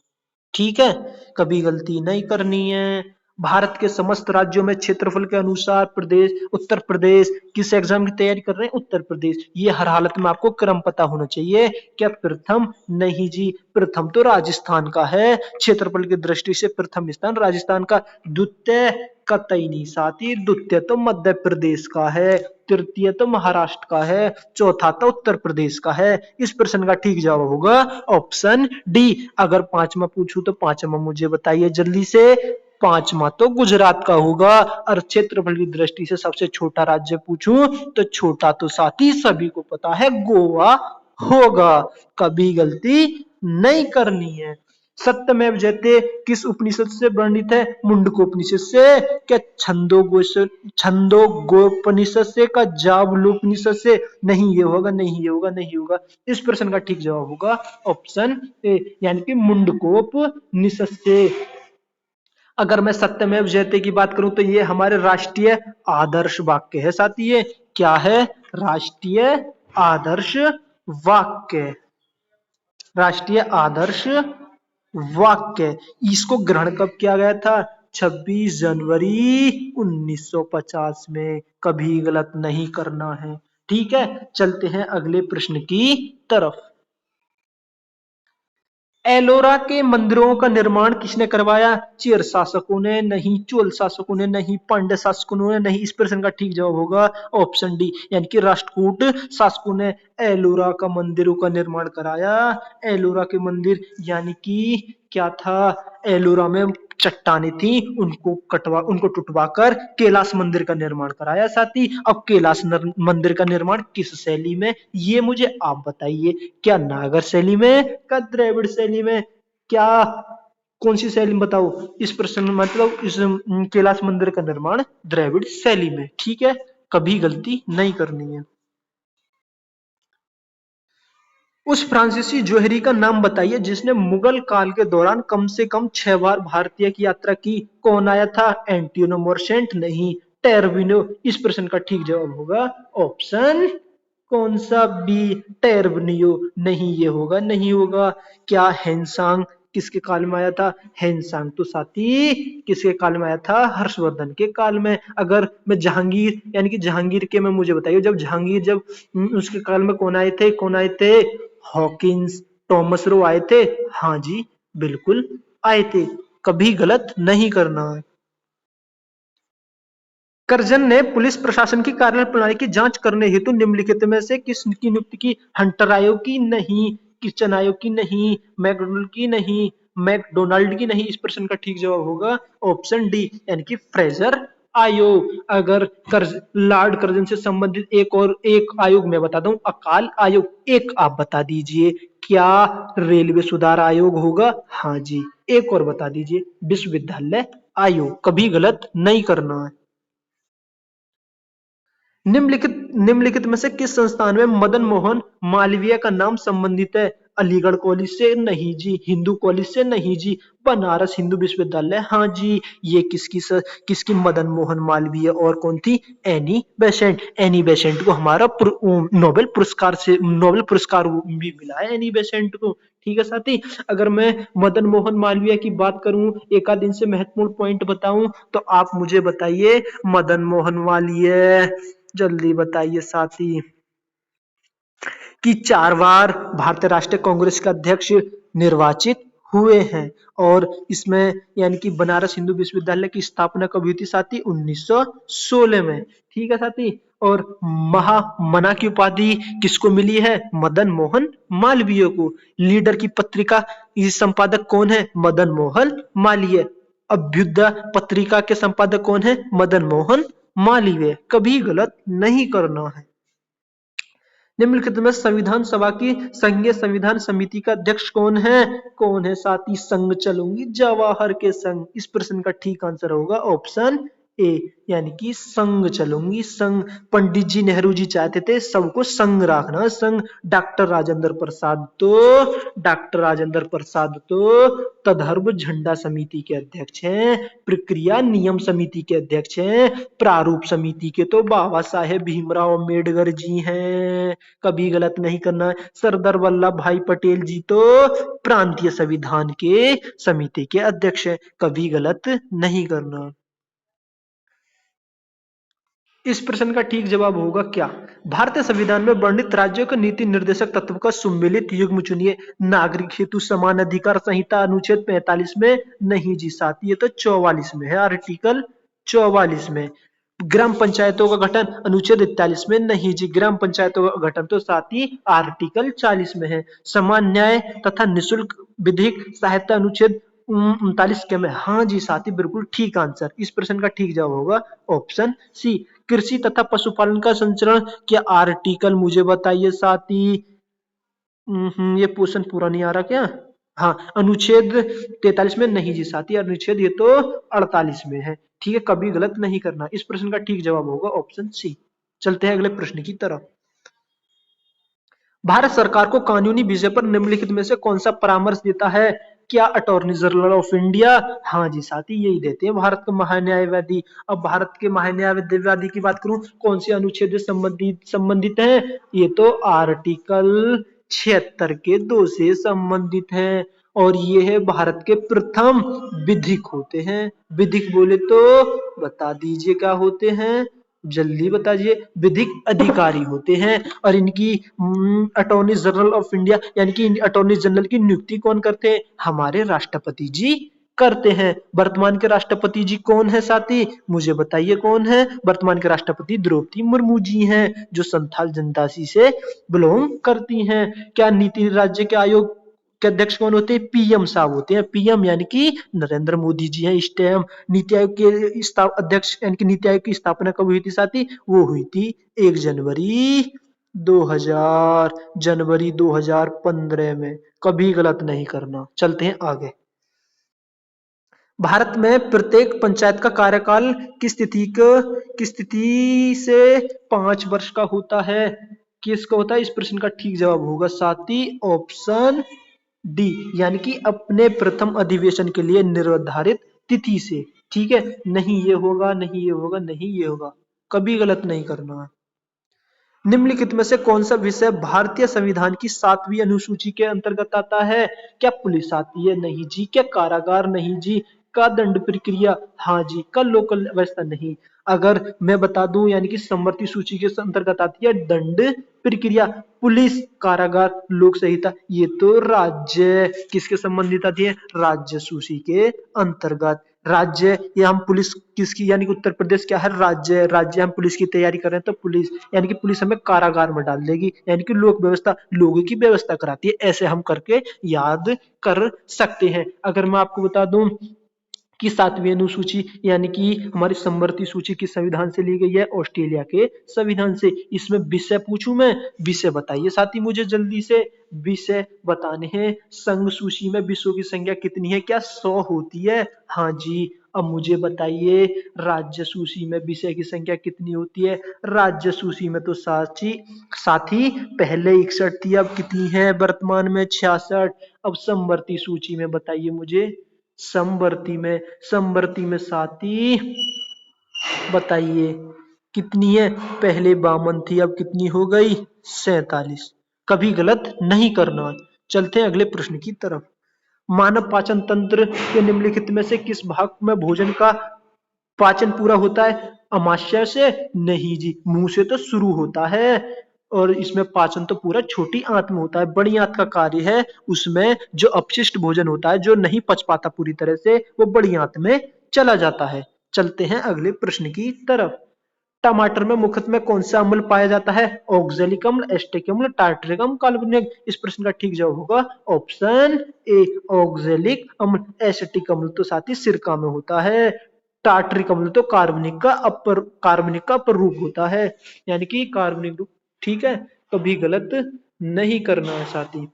ठीक है, कभी गलती नहीं करनी है। भारत के समस्त राज्यों में क्षेत्रफल के अनुसार प्रदेश, उत्तर प्रदेश किस एग्जाम की तैयारी कर रहे हैं? उत्तर प्रदेश। ये हर हालत में आपको क्रम पता होना चाहिए। क्या प्रथम? नहीं जी, प्रथम तो राजस्थान का है, क्षेत्रफल की दृष्टि से प्रथम स्थान राजस्थान का। द्वितीय कतई नहीं साथी, द्वितीय तो मध्य प्रदेश का है, तृतीय तो महाराष्ट्र का है, चौथा तो उत्तर प्रदेश का है। इस प्रश्न का ठीक जवाब होगा ऑप्शन डी। अगर पांचवा पूछूं तो पांचवा मुझे बताइए जल्दी से। पांचवा तो गुजरात का होगा। और क्षेत्रफल की दृष्टि से सबसे छोटा राज्य पूछूं तो छोटा तो साथी सभी को पता है गोवा होगा। कभी गलती नहीं करनी है। सत्यमेव जयते किस उपनिषद से वर्णित है? मुंडकोपनिषद से। क्या छंदोगोपनिषद से? क्या जावलोपनिषद से? नहीं ये होगा, नहीं ये होगा, नहीं होगा। इस प्रश्न का ठीक जवाब होगा ऑप्शन ए, यानी कि मुंडकोपनिषद से। अगर मैं सत्यमेव जयते की बात करूं तो ये हमारे राष्ट्रीय आदर्श वाक्य है साथी। ये क्या है? राष्ट्रीय आदर्श वाक्य। राष्ट्रीय आदर्श वाक्य। इसको ग्रहण कब किया गया था? 26 जनवरी 1950 में। कभी गलत नहीं करना है। ठीक है, चलते हैं अगले प्रश्न की तरफ। एलोरा के मंदिरों का निर्माण किसने करवाया? चेर शासकों ने? नहीं। चोल शासकों ने? नहीं। पांड्य शासकों ने? नहीं। इस प्रश्न का ठीक जवाब होगा ऑप्शन डी, यानी कि राष्ट्रकूट शासकों ने एलोरा का मंदिरों का निर्माण कराया। एलोरा के मंदिर यानी कि क्या था, एलोरा में चट्टानें थी, उनको टुटवा कर कैलाश मंदिर का निर्माण कराया साथी। अब कैलाश मंदिर का निर्माण किस शैली में, ये मुझे आप बताइए। क्या नागर शैली में? क्या द्रविड़ शैली में? क्या कौन सी शैली में? बताओ। इस प्रश्न में मतलब इस कैलाश मंदिर का निर्माण द्रविड़ शैली में। ठीक है, कभी गलती नहीं करनी है। उस फ्रांसीसी जोहरी का नाम बताइए जिसने मुगल काल के दौरान कम से कम 6 बार भारतीय की यात्रा की। कौन आया था? एंटिनो मोरसेंट? नहीं। टेरविनो। इस प्रश्न का ठीक जवाब होगा ऑप्शन कौन सा? बी, टेरविनियो। नहीं ये होगा, नहीं होगा। क्या हेनसांग किसके काल में आया था? हेनसांग तो साथी किसके काल में आया था? हर्षवर्धन के काल में। अगर मैं जहांगीर, यानी कि जहांगीर के में मुझे बताइए, जब उसके काल में कौन आए थे? कौन आए थे? हॉकिंस, टॉमस रो आए थे। हाँ जी बिल्कुल आए थे। कभी गलत नहीं करना है। कर्जन ने पुलिस प्रशासन की कार्य प्रणाली की जांच करने हेतु निम्नलिखित में से किसकी नियुक्ति की? हंटर आयोग की? नहीं। किचन आयोग की? नहीं। मैकडोनल्ड की? नहीं। मैकडोनाल्ड की? नहीं। इस प्रश्न का ठीक जवाब होगा ऑप्शन डी, यानी कि फ्रेजर आयोग। अगर लॉर्ड कर्जन से संबंधित एक आयोग मैं बताता हूँ, अकाल आयोग। एक आप बता दीजिए, क्या रेलवे सुधार आयोग होगा? हाँ जी। एक और बता दीजिए, विश्वविद्यालय आयोग। कभी गलत नहीं करना है। निम्नलिखित में से किस संस्थान में मदन मोहन मालवीय का नाम संबंधित है? अलीगढ़ कॉलेज से? नहीं जी। हिंदू कॉलेज से? नहीं जी। बनारस हिंदू विश्वविद्यालय? हाँ जी। ये किसकी मदन मोहन मालवीय और कौन थी? Annie Besant. एनी बेसेंट को हमारा नोबेल पुरस्कार भी मिला है एनी बेसेंट को। ठीक है साथी। अगर मैं मदन मोहन मालवीय की बात करूं, एक आध इनसे महत्वपूर्ण पॉइंट बताऊं, तो आप मुझे बताइए मदन मोहन मालवीय, जल्दी बताइए साथी, कि 4 बार भारतीय राष्ट्रीय कांग्रेस के अध्यक्ष निर्वाचित हुए हैं। और इसमें यानी कि बनारस हिंदू विश्वविद्यालय की स्थापना कब हुई थी साथी? 1916 में। ठीक है साथी। और महामना की उपाधि किसको मिली है? मदन मोहन मालवीय को। लीडर की पत्रिका की संपादक कौन है? मदन मोहन मालवीय। अभ्युदय पत्रिका के संपादक कौन है? मदन मोहन मालवीय। कभी गलत नहीं करना है। निम्नलिखित में संविधान सभा की संघीय संविधान समिति का अध्यक्ष कौन है? कौन है साथी? संघ चलूंगी जवाहर के संघ। इस प्रश्न का ठीक आंसर होगा ऑप्शन ए, यानी कि संघ चलूंगी संघ। पंडित जी नेहरू जी चाहते थे सबको संघ रखना, संघ। डॉक्टर राजेंद्र प्रसाद तो तदर्भ झंडा समिति के अध्यक्ष हैं। प्रक्रिया नियम समिति के अध्यक्ष हैं। प्रारूप समिति के तो बाबा साहेब भीमराव अम्बेडकर जी हैं। कभी गलत नहीं करना है। सरदार वल्लभ भाई पटेल जी तो प्रांतीय संविधान के समिति के अध्यक्ष हैं। कभी गलत नहीं करना। इस प्रश्न का ठीक जवाब होगा क्या? भारतीय संविधान में वर्णित राज्यों के नीति निर्देशक तत्व का सुमेलित युग्म चुनिए। नागरिक हेतु समान अधिकार संहिता अनुच्छेद 45 में? नहीं जी साथी, ये तो 44 में है, आर्टिकल 44 में। ग्राम पंचायतों का गठन अनुच्छेद 41 में? नहीं जी। ग्राम पंचायतों का गठन तो साथी आर्टिकल 40 में है। समान न्याय तथा निःशुल्क विधिक सहायता अनुच्छेद 39 के में? हाँ जी साथी, बिल्कुल ठीक आंसर। इस प्रश्न का ठीक जवाब होगा ऑप्शन सी। कृषि तथा पशुपालन का संचरण क्या आर्टिकल मुझे बताइए साथी। ये क्वेश्चन पूरा नहीं आ रहा क्या? हाँ, अनुच्छेद 43 में? नहीं जी साथी, अनुच्छेद ये तो 48 में है। ठीक है, कभी गलत नहीं करना। इस प्रश्न का ठीक जवाब होगा ऑप्शन सी। चलते हैं अगले प्रश्न की तरफ। भारत सरकार को कानूनी विषय पर निम्नलिखित में से कौन सा परामर्श देता है? क्या अटॉर्नी जनरल ऑफ इंडिया? हाँ जी साथी, यही देते हैं भारत के महान्यायवादी। अब भारत के महान्यायवादी की बात करूं, कौन से अनुच्छेद से संबंधित है? ये तो आर्टिकल 76 के 2 से संबंधित है। और ये है भारत के प्रथम विधिक होते हैं। विधिक बोले तो बता दीजिए क्या होते हैं, जल्दी बताइए। विधिक अधिकारी होते हैं। और इनकी अटॉर्नी जनरल ऑफ इंडिया यानी कि अटॉर्नी जनरल की नियुक्ति कौन करते हैं? हमारे राष्ट्रपति जी करते हैं। वर्तमान के राष्ट्रपति जी कौन है साथी? मुझे बताइए कौन है? वर्तमान के राष्ट्रपति द्रौपदी मुर्मू जी हैं, जो संथाल जनजाति से बिलोंग करती हैं। क्या नीति राज्य के आयोग के अध्यक्ष कौन होते हैं? पीएम साहब होते हैं। पीएम यानी कि नरेंद्र मोदी जी हैं इस टाइम। नीति आयोग के अध्यक्ष यानी कि नीति आयोग की स्थापना कब हुई थी साथी? वो हुई थी 1 जनवरी 2015 में। कभी गलत नहीं करना। चलते हैं आगे। भारत में प्रत्येक पंचायत का कार्यकाल किस तिथि से 5 वर्ष का होता है? किसका होता है? इस प्रश्न का ठीक जवाब होगा साथी ऑप्शन डी, यानी कि अपने प्रथम अधिवेशन के लिए निर्धारित तिथि से। ठीक है, नहीं ये होगा, नहीं ये होगा, नहीं ये होगा। कभी गलत नहीं करना है। निम्नलिखित में से कौन सा विषय भारतीय संविधान की 7वीं अनुसूची के अंतर्गत आता है? क्या पुलिस आती है? नहीं जी। क्या कारागार? नहीं जी। का दंड प्रक्रिया? हाँ जी। का लोक व्यवस्था? नहीं। अगर मैं बता दूं, यानी कि समवर्ती सूची के अंतर्गत आती है दंड प्रक्रिया। पुलिस, कारागार, लोक संहिता, ये तो राज्य किसके संबंधित आती है? राज्य सूची के अंतर्गत। राज्य या हम पुलिस किसकी, यानी कि उत्तर प्रदेश क्या है? राज्य हम पुलिस की तैयारी कर रहे हैं, तो पुलिस यानी कि पुलिस हमें कारागार में डाल देगी। यानी कि लोक व्यवस्था लोगों की व्यवस्था कराती है। ऐसे हम करके याद कर सकते हैं। अगर मैं आपको बता दूं की 7वीं अनुसूची यानी कि हमारी समवर्ती सूची किस संविधान से ली गई है? ऑस्ट्रेलिया के संविधान से। इसमें विषय पूछूं मैं, विषय बताइए साथी मुझे जल्दी से, विषय बताने हैं। संघ सूची में विषयों की संख्या कितनी है? क्या 100 होती है? हाँ जी। अब मुझे बताइए राज्य सूची में विषय की संख्या कितनी होती है? राज्य सूची में तो साथी पहले 61 थी, अब कितनी है? वर्तमान में 66। अब समवर्ती सूची में बताइए मुझे, समवर्ती में साथी बताइए कितनी है? पहले 52 थी, अब कितनी हो गई? 47। कभी गलत नहीं करना है। चलते हैं अगले प्रश्न की तरफ। मानव पाचन तंत्र के निम्नलिखित में से किस भाग में भोजन का पाचन पूरा होता है? अमाशय से? नहीं जी, मुंह से तो शुरू होता है। और इसमें पाचन तो पूरा छोटी आंत में होता है। बड़ी आंत का कार्य है, उसमें जो अपशिष्ट भोजन होता है, जो नहीं पच पाता पूरी तरह से, वो बड़ी आंत में चला जाता है। चलते हैं अगले प्रश्न की तरफ। टमाटर में मुख्यतः में कौन सा अम्ल पाया जाता है? ऑक्जेलिक अम्ल, एस्टिक अम्ल, टार्टरिक अम्ल, कार्बोनिक। इस प्रश्न का ठीक जवाब होगा ऑप्शन ए, ऑक्जेलिक अम्ल। एसिटिक अम्ल तो साथी सिरका में होता है। टार्टरिक अम्ल तो कार्बनिक का अपर रूप होता है, यानी कि कार्बनिक रूप। ठीक है, कभी गलत नहीं करना है साथी।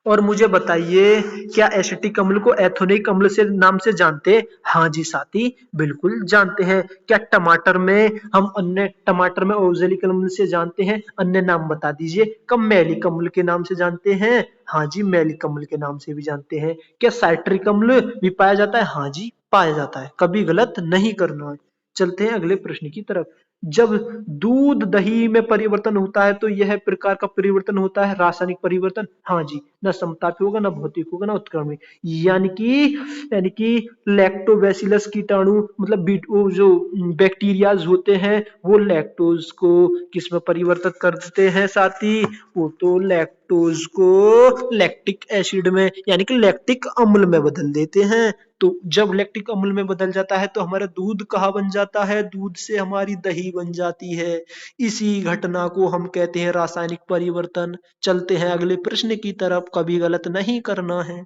और मुझे बताइए, क्या एसिटिक अम्ल को एथोनिक अम्ल से नाम से जानते हैं? हाँ जी साथी, बिल्कुल जानते हैं। क्या टमाटर में ऑक्जेलिक अम्ल से जानते हैं? अन्य नाम बता दीजिए। कब मैलिक अम्ल के नाम से जानते हैं? हाँ जी, मैलिक अम्ल के नाम से भी जानते हैं। क्या साइट्रिक अम्ल भी पाया जाता है? हाँ जी, पाया जाता है। कभी गलत नहीं करना है। चलते हैं अगले प्रश्न की तरफ। जब दूध दही में परिवर्तन होता है तो यह प्रकार का परिवर्तन होता है रासायनिक परिवर्तन। हाँ जी, न समतापी होगा, न भौतिक होगा, न उत्क्रमण। यानी कि लैक्टोबैसिलस कीटाणु मतलब वो जो बैक्टीरियाज होते हैं, वो लैक्टोज को किस में परिवर्तित कर देते हैं साथी? वो तो लैक्टोज को लैक्टिक एसिड में यानी कि लैक्टिक अम्ल में बदल देते हैं। तो जब लैक्टिक अम्ल में बदल जाता है तो हमारा दूध कहाँ बन जाता है? दूध से हमारी दही बन जाती है। इसी घटना को हम कहते हैं रासायनिक परिवर्तन। चलते हैं अगले प्रश्न की तरफ, कभी गलत नहीं करना है।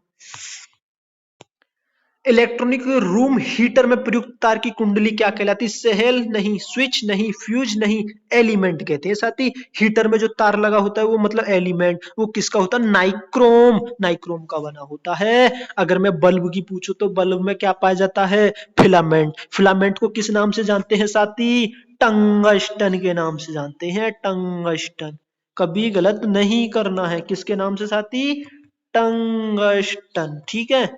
इलेक्ट्रॉनिक रूम हीटर में प्रयुक्त तार की कुंडली क्या कहलाती है? सेल नहीं, स्विच नहीं, फ्यूज नहीं, एलिमेंट कहते हैं साथी। हीटर में जो तार लगा होता है वो मतलब एलिमेंट, वो किसका होता है? नाइक्रोम का बना होता है। अगर मैं बल्ब की पूछूं तो बल्ब में क्या पाया जाता है? फिलामेंट को किस नाम से जानते हैं साथी? टंगस्टन के नाम से जानते हैं, टंगस्टन। कभी गलत नहीं करना है। किसके नाम से साथी? टंगस्टन। ठीक है,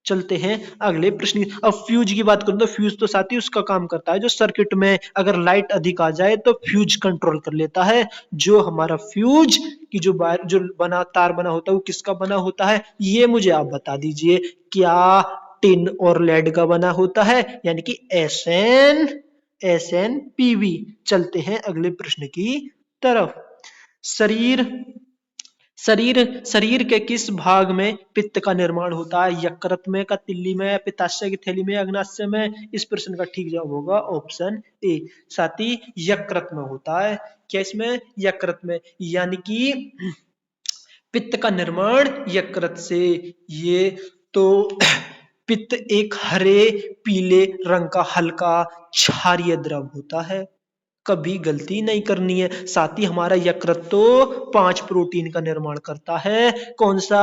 चलते हैं अगले प्रश्न। अब फ्यूज की बात करूं तो फ्यूज तो साथी उसका काम करता है जो सर्किट में अगर लाइट अधिक आ जाए तो फ्यूज कंट्रोल कर लेता है। जो हमारा फ्यूज की जो वायर जो तार बना होता है वो किसका बना होता है? ये मुझे आप बता दीजिए। क्या टिन और लेड का बना होता है? यानी कि एस एन पीवी। चलते हैं अगले प्रश्न की तरफ। शरीर शरीर शरीर के किस भाग में पित्त का निर्माण होता है? यकृत में, का तिल्ली में, पित्ताशय की थैली में, अग्नाशय में? इस प्रश्न का ठीक जवाब होगा ऑप्शन ए, साथी यकृत में होता है। क्या इसमें? यकृत में। यानी कि पित्त का निर्माण यकृत से। ये तो पित्त एक हरे पीले रंग का हल्का क्षारीय द्रव होता है। कभी गलती नहीं करनी है साथ ही। हमारा यकृत तो 5 प्रोटीन का निर्माण करता है। कौन सा?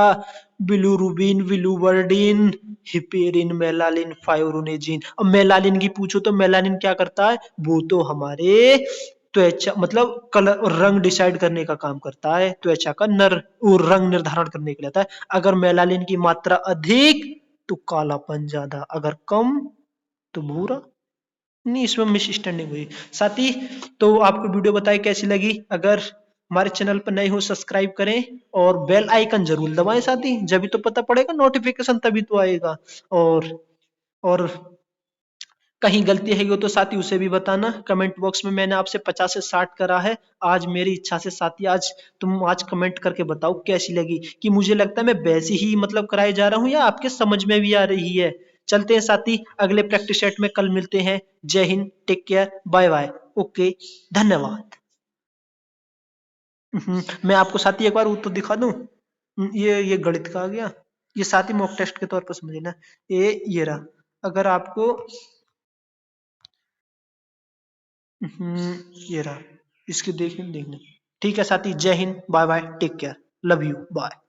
Bilirubin, biliverdin, heparin, melanin, fibrinogen. अब मेलानिन की पूछो तो मेलानिन क्या करता है? वो तो हमारे त्वचा मतलब कलर रंग डिसाइड करने का काम करता है। त्वचा का रंग निर्धारण करने के लिए आता है। अगर मेलानिन की मात्रा अधिक तो कालापन ज्यादा, अगर कम तो भूरा। नहीं, इसमें मिसअंडरस्टैंडिंग हुई साथी। तो आपको वीडियो बताए कैसी लगी? अगर हमारे चैनल पर नए हो सब्सक्राइब करें और बेल आइकन जरूर दबाएं साथी, जब तो पता पड़ेगा नोटिफिकेशन तभी तो आएगा। और कहीं गलती है तो साथी उसे भी बताना कमेंट बॉक्स में। मैंने आपसे 50 से 60 करा है। आज मेरी इच्छा से साथी तुम आज कमेंट करके बताओ कैसी लगी, कि मुझे लगता है मैं वैसी ही मतलब कराए जा रहा हूँ या आपके समझ में भी आ रही है। चलते हैं साथी अगले प्रैक्टिस सेट में, कल मिलते हैं। जय Hind, take care, bye bye, okay, धन्यवाद। मैं आपको साथी एक बार वो तो दिखा दूं। ये गणित का आ गया। ये साथी मॉक टेस्ट के तौर पर समझ लेना। ये रहा। अगर आपको ये रहा, इसके देखने देखने। ठीक है साथी, जय Hind, bye bye, take care, love you, bye.